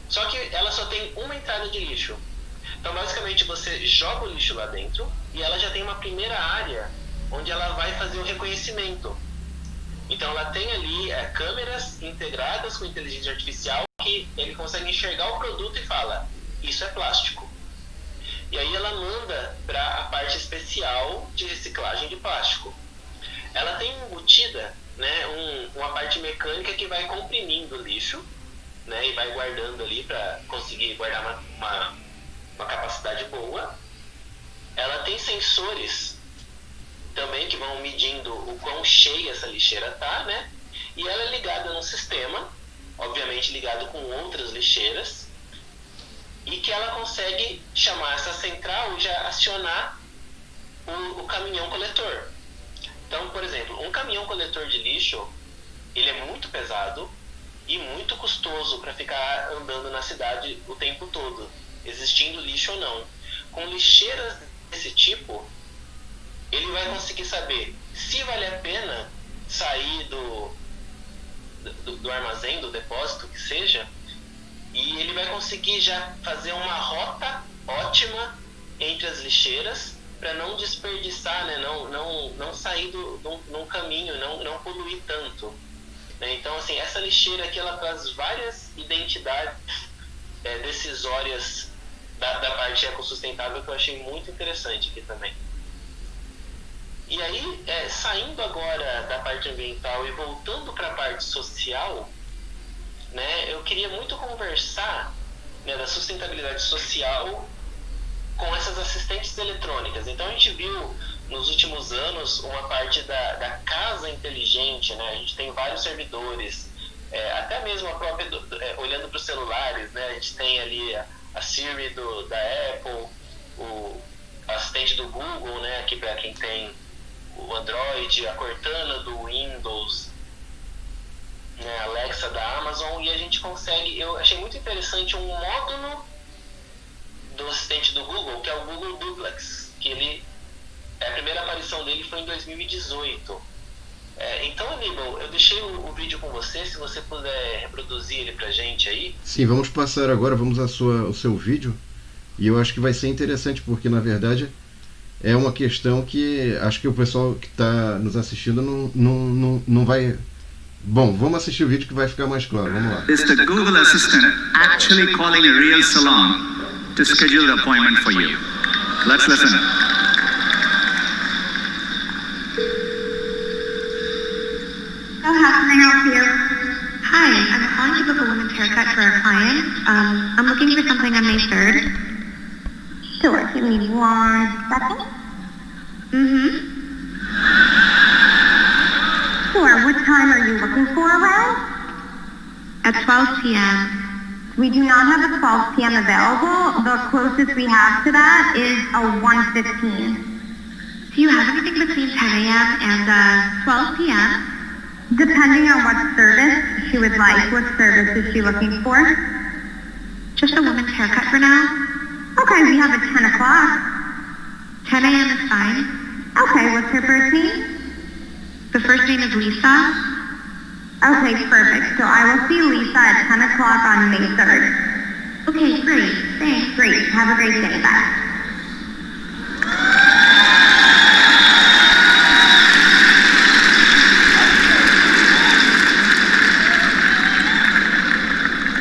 só que ela só tem uma entrada de lixo. Então, basicamente, você joga o lixo lá dentro e ela já tem uma primeira área onde ela vai fazer o reconhecimento. Então, ela tem ali câmeras integradas com inteligência artificial que ele consegue enxergar o produto e fala, isso é plástico. E aí ela manda para a parte especial de reciclagem de plástico. Ela tem embutida, né, uma parte mecânica que vai comprimindo o lixo, né, e vai guardando ali para conseguir guardar uma capacidade boa. Ela tem sensores também que vão medindo o quão cheia essa lixeira tá, né? E ela é ligada num sistema, obviamente ligado com outras lixeiras, e que ela consegue chamar essa central e já acionar o caminhão coletor. Então, por exemplo, um caminhão coletor de lixo, ele é muito pesado e muito custoso para ficar andando na cidade o tempo todo, existindo lixo ou não. Com lixeiras desse tipo, ele vai conseguir saber se vale a pena sair do armazém, do depósito, que seja, e ele vai conseguir já fazer uma rota ótima entre as lixeiras para não desperdiçar, né? não sair num caminho, não poluir tanto. Né? Então, assim, essa lixeira aqui ela traz várias identidades decisórias da parte ecossustentável que eu achei muito interessante aqui também. E aí, saindo agora da parte ambiental e voltando para a parte social, né, eu queria muito conversar, né, da sustentabilidade social com essas assistentes eletrônicas. Então a gente viu nos últimos anos uma parte da casa inteligente, né? A gente tem vários servidores, até mesmo a própria olhando para os celulares, né? A gente tem ali a Siri da Apple, o assistente do Google, né? Aqui para quem tem o Android, a Cortana do Windows, né, a Alexa da Amazon, e a gente consegue, eu achei muito interessante um módulo do assistente do Google, que é o Google Duplex, que a primeira aparição dele foi em 2018. Então, Aníbal, eu deixei o vídeo com você, se você puder reproduzir ele pra gente aí. Sim, vamos passar agora, vamos o seu vídeo, e eu acho que vai ser interessante, porque na verdade é uma questão que acho que o pessoal que está nos assistindo não vai... Bom, vamos assistir o vídeo que vai ficar mais claro. Vamos lá. Is the Google Assistant actually calling a real salon to schedule the appointment for you? Let's listen. So how can I help you? Hi, I'm calling to book a woman's haircut for a client. I'm looking for something on May 3rd. Sure, give me 1 second. Sure, what time are you looking for around? At 12 p.m. We do not have a 12 p.m. available. The closest we have to that is a 1:15. Do you have anything between 10 a.m. and 12 p.m.? Depending on what service she would like. What service is she looking for? Just a woman's haircut for now. Okay, we have at 10 o'clock. 10 a.m. is fine. Okay, what's her first name? The first name is Lisa. Okay, perfect. So I will see Lisa at 10 o'clock on May 3rd. Okay, great. Thanks. Great. Have a great day. Bye.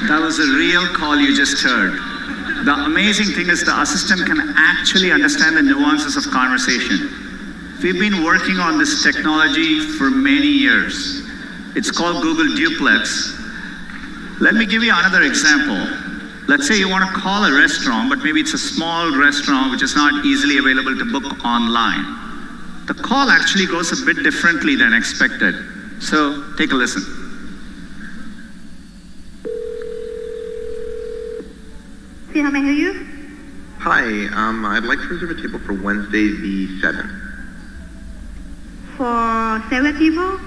That was a real call you just heard. The amazing thing is the assistant can actually understand the nuances of conversation. We've been working on this technology for many years. It's called Google Duplex. Let me give you another example. Let's say you want to call a restaurant, but maybe it's a small restaurant which is not easily available to book online. The call actually goes a bit differently than expected. So take a listen. See how may I hear you? Hi, I'd like to reserve a table for Wednesday the 7th. for 7 people?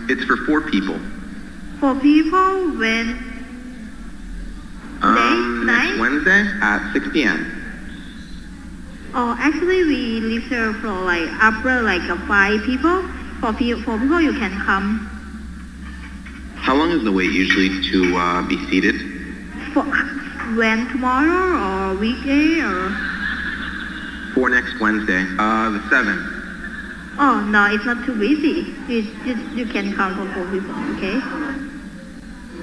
It's for 4 people. 4 people when? Next Wednesday at 6 p.m. Oh, actually we reserve for like upper like 5 people. For people you can come. How long is the wait usually to be seated? For when, tomorrow or weekday or? For next Wednesday, the 7th. Oh no, it's not too busy. You can come for 4 people, okay?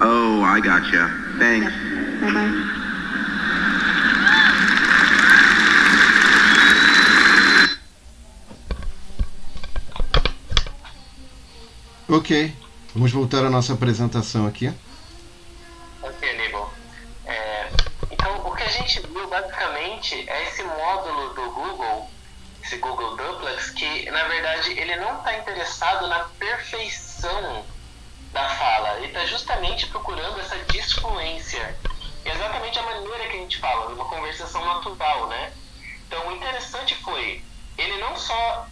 Oh, I gotcha. Thanks. Bye bye. Ok, vamos voltar à nossa apresentação aqui. Ok, Aníbal. Então, o que a gente viu basicamente é esse módulo do Google, esse Google Duplex, que na verdade ele não está interessado na perfeição da fala, ele está justamente procurando essa disfluência, exatamente a maneira que a gente fala, numa conversação natural, né? Então, o interessante foi, ele não só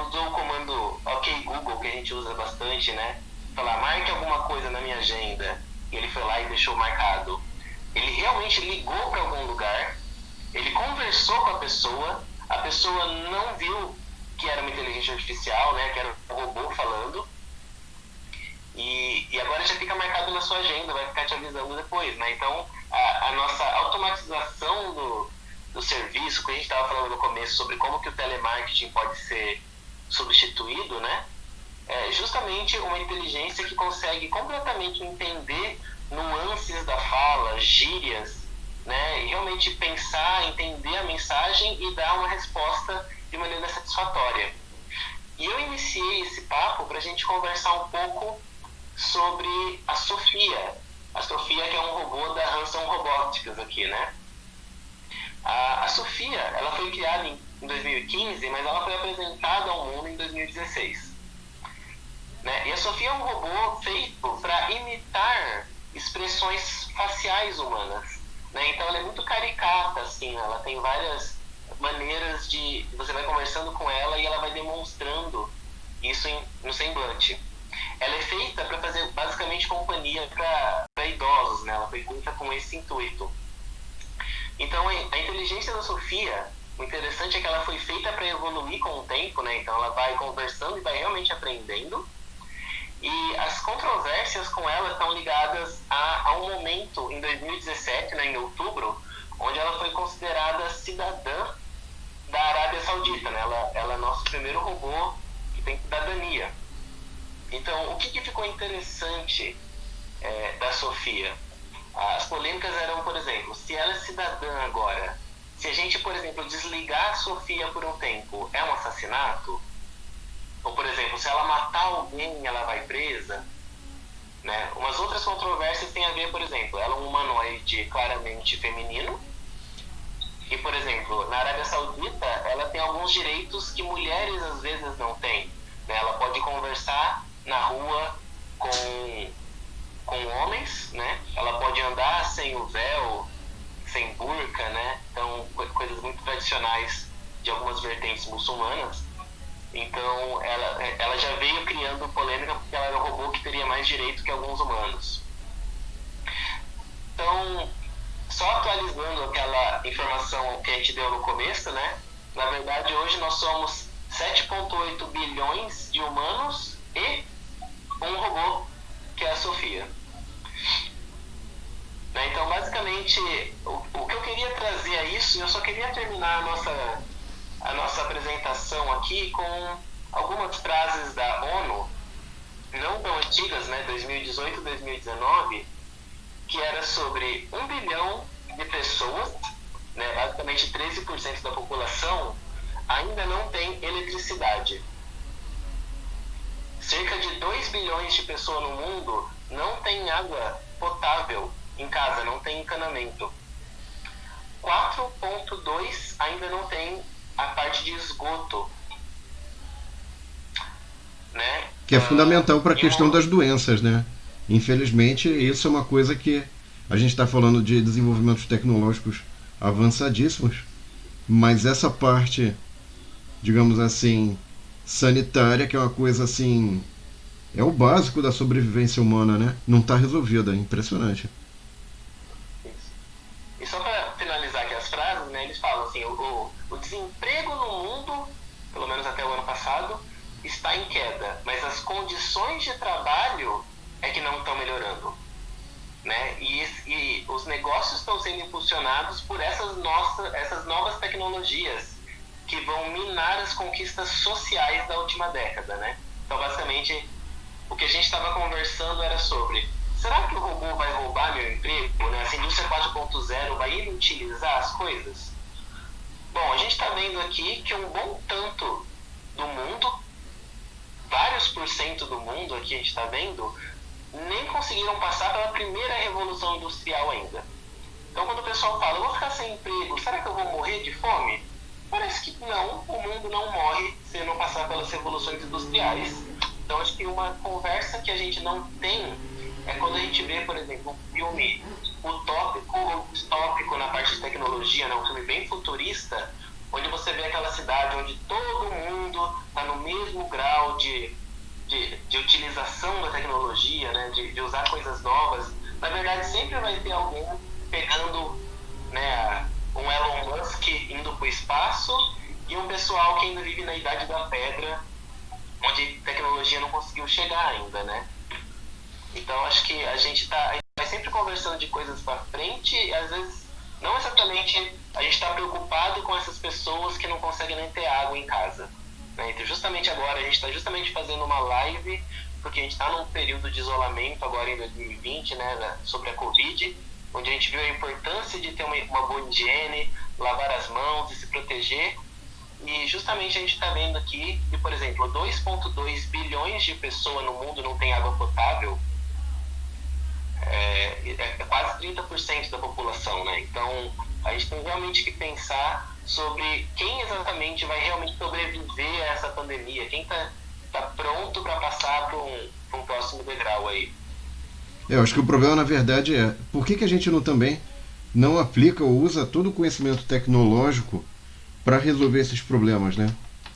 usou o comando OK Google, que a gente usa bastante, né? Falar, marque alguma coisa na minha agenda, e ele foi lá e deixou marcado. Ele realmente ligou para algum lugar, ele conversou com a pessoa não viu que era uma inteligência artificial, né? Que era um robô falando, e agora já fica marcado na sua agenda, vai ficar te avisando depois, né? Então, a nossa automatização do serviço, que a gente estava falando no começo sobre como que o telemarketing pode ser substituído, né? É justamente uma inteligência que consegue completamente entender nuances da fala, gírias, né? E realmente pensar, entender a mensagem e dar uma resposta de maneira satisfatória. E eu iniciei esse papo para a gente conversar um pouco sobre a Sofia. A Sofia, que é um robô da Hanson Robotics aqui, né? A Sofia, ela foi criada em 2015, mas ela foi apresentada ao mundo em 2016. Né? E a Sofia é um robô feito para imitar expressões faciais humanas. Né? Então ela é muito caricata, assim, ela tem várias maneiras de... Você vai conversando com ela e ela vai demonstrando isso no semblante. Ela é feita para fazer basicamente companhia para idosos, né? Ela foi feita com esse intuito. Então, a inteligência da Sofia, o interessante é que ela foi feita para evoluir com o tempo, né? Então, ela vai conversando e vai realmente aprendendo. E as controvérsias com ela estão ligadas a um momento, em 2017, né, em outubro, onde ela foi considerada cidadã da Arábia Saudita, né? Ela é nosso primeiro robô que tem cidadania. Então, o que ficou interessante da Sofia? As polêmicas eram, por exemplo, se ela é cidadã agora, se a gente, por exemplo, desligar a Sofia por um tempo, é um assassinato? Ou, por exemplo, se ela matar alguém, ela vai presa? Né? Umas outras controvérsias têm a ver, por exemplo, ela é um humanoide claramente feminino, e, por exemplo, na Arábia Saudita, ela tem alguns direitos que mulheres às vezes não têm. Né? Ela pode conversar na rua com homens, né? Ela pode andar sem o véu, sem burca, né? Então, coisas muito tradicionais de algumas vertentes muçulmanas. Então, ela já veio criando polêmica porque ela era um robô que teria mais direito que alguns humanos. Então, só atualizando aquela informação que a gente deu no começo, né? Na verdade, hoje nós somos 7,8 bilhões de humanos e um robô, que é a Sofia. Né? Então, basicamente, o que eu queria trazer a isso, eu só queria terminar a nossa apresentação aqui com algumas frases da ONU, não tão antigas, né, 2018, 2019, que era sobre 1 bilhão de pessoas, né, basicamente 13% da população, ainda não tem eletricidade. Cerca de 2 bilhões de pessoas no mundo não tem água potável em casa, não tem encanamento. 4,2 ainda não tem a parte de esgoto. Né? Que é fundamental para a questão das doenças, né? Infelizmente, isso é uma coisa que a gente está falando de desenvolvimentos tecnológicos avançadíssimos, mas essa parte, digamos assim, sanitária, que é uma coisa assim, é o básico da sobrevivência humana, né? Não está resolvida, é impressionante. Isso. E só para finalizar aqui as frases, né, eles falam assim, o desemprego no mundo, pelo menos até o ano passado, está em queda, mas as condições de trabalho é que não estão melhorando. Né? E os negócios estão sendo impulsionados por essas novas tecnologias que vão minar as conquistas sociais da última década, né? Então, basicamente, o que a gente estava conversando era sobre: será que o robô vai roubar meu emprego? Né? Essa indústria 4.0 vai inutilizar as coisas? Bom, a gente está vendo aqui que um bom tanto do mundo, vários por cento do mundo aqui a gente está vendo, nem conseguiram passar pela primeira revolução industrial ainda. Então, quando o pessoal fala, eu vou ficar sem emprego, será que eu vou morrer de fome? Parece que não, o mundo não morre se não passar pelas revoluções industriais. Então, acho que uma conversa que a gente não tem é quando a gente vê, por exemplo, um filme utópico ou distópico na parte de tecnologia, né? Um filme bem futurista, onde você vê aquela cidade onde todo mundo está no mesmo grau de utilização da tecnologia, né, de usar coisas novas. Na verdade, sempre vai ter alguém pegando, né, um Elon Musk indo para o espaço e um pessoal que ainda vive na Idade da Pedra, onde a tecnologia não conseguiu chegar ainda, né? Então, acho que a gente vai sempre conversando de coisas para frente e, às vezes, não exatamente a gente está preocupado com essas pessoas que não conseguem nem ter água em casa. Então, justamente agora, a gente está justamente fazendo uma live, porque a gente está num período de isolamento agora em 2020, né, sobre a Covid, onde a gente viu a importância de ter uma boa higiene, lavar as mãos e se proteger. E justamente a gente está vendo aqui que, por exemplo, 2,2 bilhões de pessoas no mundo não têm água potável, é quase 30% da população, né? Então, a gente tem realmente que pensar sobre quem exatamente vai realmente sobreviver a essa pandemia, quem tá pronto para passar para um próximo degrau aí. Eu acho que o problema, na verdade, é por que a gente também não aplica ou usa todo o conhecimento tecnológico para resolver esses problemas, né?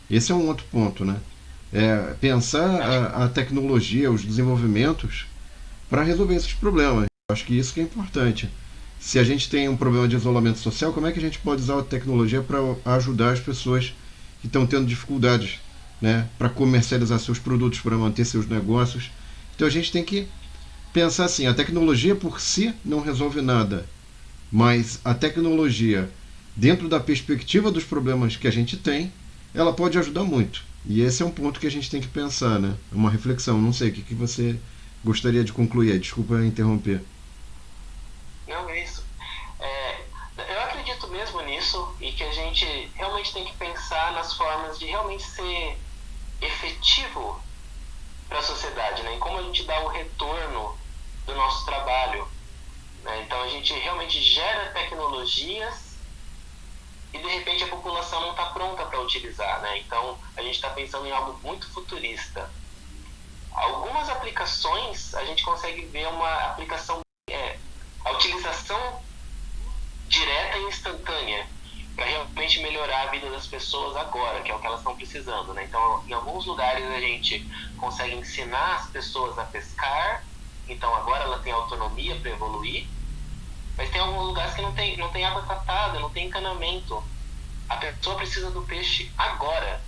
Esse é um outro ponto, né? Pensar a tecnologia, os desenvolvimentos para resolver esses problemas. Eu acho que isso que é importante. Se a gente tem um problema de isolamento social, como é que a gente pode usar a tecnologia para ajudar as pessoas que estão tendo dificuldades, né, para comercializar seus produtos, para manter seus negócios? Então a gente tem que pensar assim, a tecnologia por si não resolve nada, mas a tecnologia, dentro da perspectiva dos problemas que a gente tem, ela pode ajudar muito. E esse é um ponto que a gente tem que pensar, né? Uma reflexão. Não sei, o que você gostaria de concluir aí? Desculpa interromper. Não, é isso. Eu acredito mesmo nisso e que a gente realmente tem que pensar nas formas de realmente ser efetivo para a sociedade, né? Em como a gente dá o retorno do nosso trabalho, né? Então a gente realmente gera tecnologias e de repente a população não está pronta para utilizar, né? Então a gente está pensando em algo muito futurista. Algumas aplicações a gente consegue ver uma aplicação, a utilização direta e instantânea para realmente melhorar a vida das pessoas agora, que é o que elas estão precisando, né? Então, em alguns lugares a gente consegue ensinar as pessoas a pescar, então agora ela tem autonomia para evoluir, mas tem alguns lugares que não tem água tratada, não tem encanamento. A pessoa precisa do peixe agora,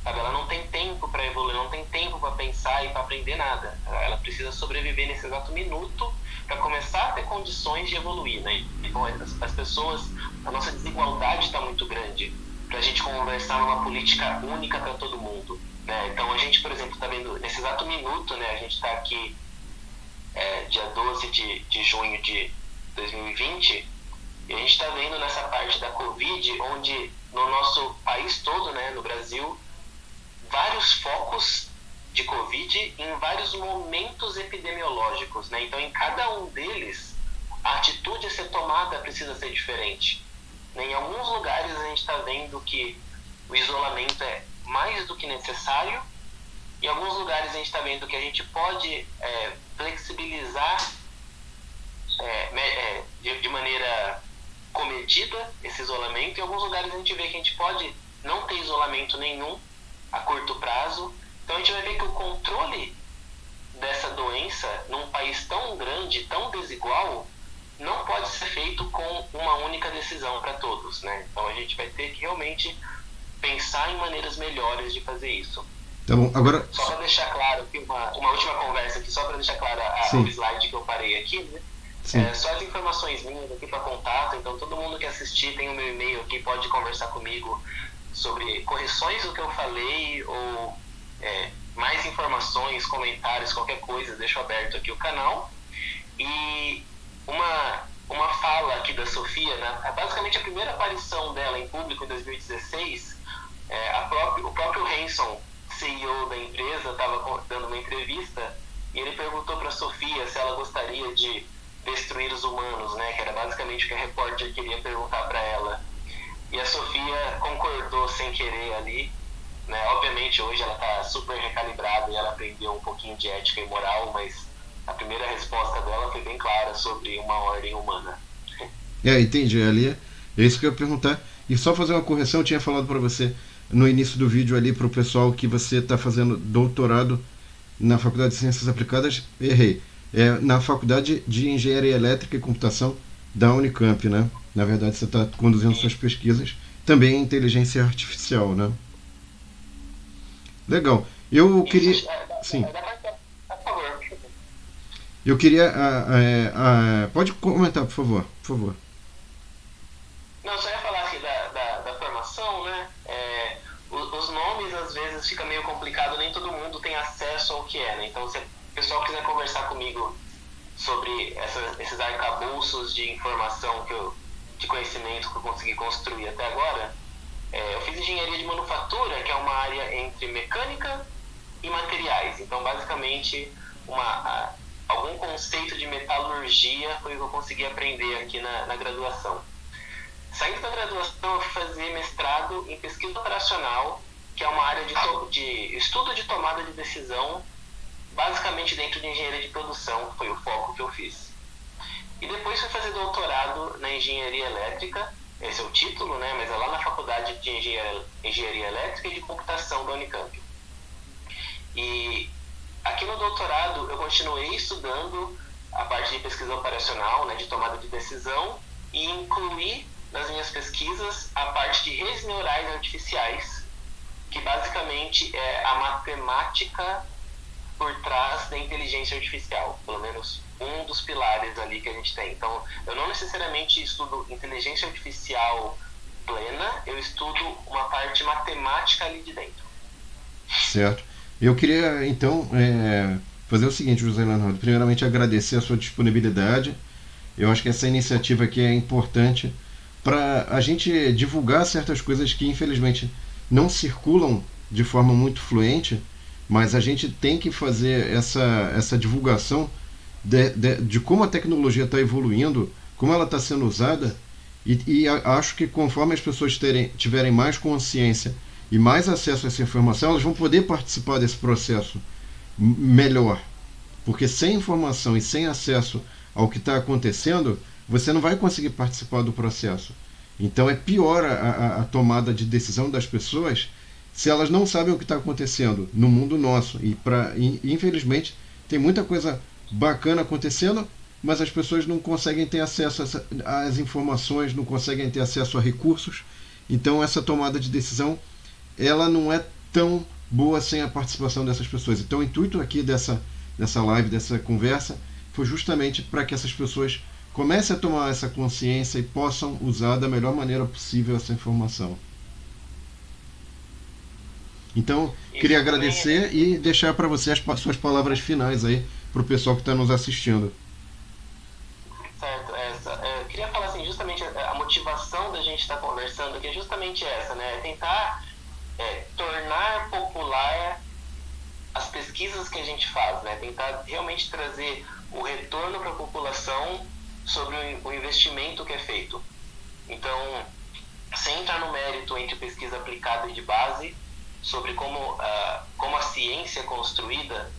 sabe? Ela não tem tempo para evoluir, não tem tempo para pensar e para aprender nada. Ela precisa sobreviver nesse exato minuto para começar a ter condições de evoluir, né? Então, as pessoas, a nossa desigualdade está muito grande para a gente conversar numa política única para todo mundo, né? Então, a gente, por exemplo, está vendo nesse exato minuto, né? A gente está aqui dia 12 de junho de 2020 e a gente está vendo nessa parte da Covid, onde no nosso país todo, né, no Brasil, vários focos de Covid em vários momentos epidemiológicos, né? Então, em cada um deles, a atitude a ser tomada precisa ser diferente. Em alguns lugares, a gente está vendo que o isolamento é mais do que necessário. Em alguns lugares, a gente está vendo que a gente pode flexibilizar de maneira comedida esse isolamento. Em alguns lugares, a gente vê que a gente pode não ter isolamento nenhum a curto prazo. Então a gente vai ver que o controle dessa doença num país tão grande, tão desigual, não pode ser feito com uma única decisão para todos, né? Então a gente vai ter que realmente pensar em maneiras melhores de fazer isso. Tá bom, agora... Só para deixar claro, que uma última conversa aqui, só para deixar claro o slide que eu parei aqui, né? Só as informações minhas aqui para contato, então todo mundo que assistir tem o meu e-mail aqui, pode conversar comigo sobre correções do que eu falei ou mais informações, comentários, qualquer coisa, deixo aberto aqui o canal. E uma fala aqui da Sofia, né? Basicamente a primeira aparição dela em público em 2016, o próprio Hanson, CEO da empresa, estava dando uma entrevista e ele perguntou para a Sofia se ela gostaria de destruir os humanos, né? Que era basicamente o que a repórter queria perguntar para ela. E a Sofia concordou sem querer ali, né? Obviamente hoje ela está super recalibrada e ela aprendeu um pouquinho de ética e moral, mas a primeira resposta dela foi bem clara sobre uma ordem humana. Entendi, ali é isso que eu ia perguntar. E só fazer uma correção, eu tinha falado para você no início do vídeo ali para o pessoal que você está fazendo doutorado na Faculdade de Ciências Aplicadas, errei. Na Faculdade de Engenharia Elétrica e Computação da Unicamp, né? Na verdade, você está conduzindo suas pesquisas também em inteligência artificial, né? Legal. Eu queria... Sim. Por favor. Eu queria... pode comentar, por favor. Não, só ia falar aqui da formação, né? Os nomes, às vezes, fica meio complicado, nem todo mundo tem acesso ao que é, né? Então, se o pessoal quiser conversar comigo sobre esses arcabouços de informação, de conhecimento que eu consegui construir até agora, eu fiz engenharia de manufatura, que é uma área entre mecânica e materiais. Então, basicamente, algum conceito de metalurgia foi o que eu consegui aprender aqui na graduação. Saindo da graduação, eu fui fazer mestrado em pesquisa operacional, que é uma área de estudo de tomada de decisão, basicamente dentro de engenharia de produção, que foi o foco que eu fiz. E depois fui fazer doutorado na engenharia elétrica, esse é o título, né? Mas é lá na Faculdade de Engenharia Elétrica e de Computação da Unicamp. E aqui no doutorado eu continuei estudando a parte de pesquisa operacional, né, de tomada de decisão, e incluí nas minhas pesquisas a parte de redes neurais artificiais, que basicamente é a matemática por trás da inteligência artificial, pelo menos um dos pilares ali que a gente tem. Então, eu não necessariamente estudo inteligência artificial plena, eu estudo uma parte matemática ali de dentro. Certo. Eu queria, então, fazer o seguinte, José Leonardo. Primeiramente, agradecer a sua disponibilidade. Eu acho que essa iniciativa aqui é importante para a gente divulgar certas coisas que, infelizmente, não circulam de forma muito fluente, mas a gente tem que fazer essa divulgação de como a tecnologia está evoluindo, como ela está sendo usada, e acho que conforme as pessoas tiverem mais consciência e mais acesso a essa informação, elas vão poder participar desse processo melhor. Porque sem informação e sem acesso ao que está acontecendo, você não vai conseguir participar do processo. Então é pior a tomada de decisão das pessoas se elas não sabem o que está acontecendo no mundo nosso. E infelizmente tem muita coisa bacana acontecendo, mas as pessoas não conseguem ter acesso às informações, não conseguem ter acesso a recursos. Então essa tomada de decisão ela não é tão boa sem a participação dessas pessoas. Então o intuito aqui dessa live, dessa conversa, foi justamente para que essas pessoas comecem a tomar essa consciência e possam usar da melhor maneira possível essa informação. Então, queria agradecer e deixar para você as suas palavras finais aí para o pessoal que está nos assistindo. Certo. Eu queria falar assim, justamente a motivação da gente estar conversando aqui é justamente essa, né? Tentar tornar popular as pesquisas que a gente faz, né? Tentar realmente trazer o retorno para a população sobre o investimento que é feito. Então, sem entrar no mérito entre pesquisa aplicada e de base, sobre como a ciência é construída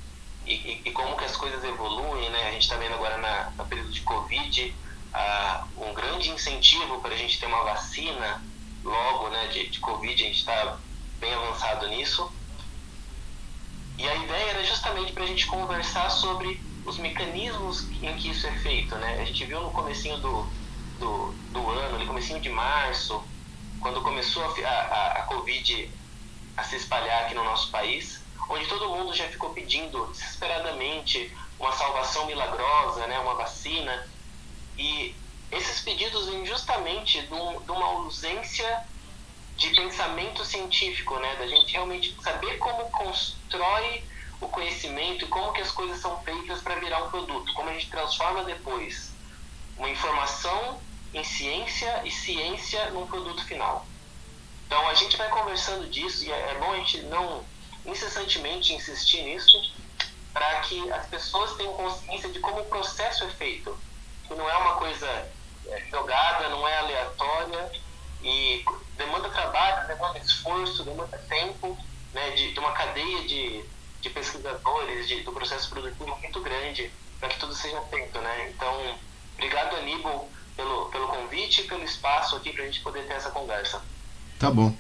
e como que as coisas evoluem, né? A gente está vendo agora no período de Covid um grande incentivo para a gente ter uma vacina logo, né, de Covid. A gente está bem avançado nisso. E a ideia era justamente para a gente conversar sobre os mecanismos em que isso é feito, né? A gente viu no comecinho do ano, ali comecinho de março, quando começou a Covid a se espalhar aqui no nosso país, onde todo mundo já ficou pedindo desesperadamente uma salvação milagrosa, né? Uma vacina. E esses pedidos vêm justamente de uma ausência de pensamento científico, né? Da gente realmente saber como constrói o conhecimento e como que as coisas são feitas para virar um produto, como a gente transforma depois uma informação em ciência e ciência num produto final. Então a gente vai conversando disso e é bom a gente não incessantemente insistir nisso para que as pessoas tenham consciência de como o processo é feito, que não é uma coisa jogada, não é aleatória e demanda trabalho, demanda esforço, demanda tempo, né, de uma cadeia de pesquisadores, do processo produtivo muito grande para que tudo seja feito, né? Então, obrigado, Aníbal, pelo convite e pelo espaço aqui para a gente poder ter essa conversa. Tá bom.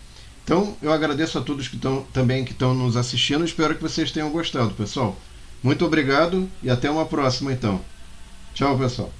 Então, eu agradeço a todos que estão nos assistindo. Espero que vocês tenham gostado, pessoal. Muito obrigado e até uma próxima, então. Tchau, pessoal.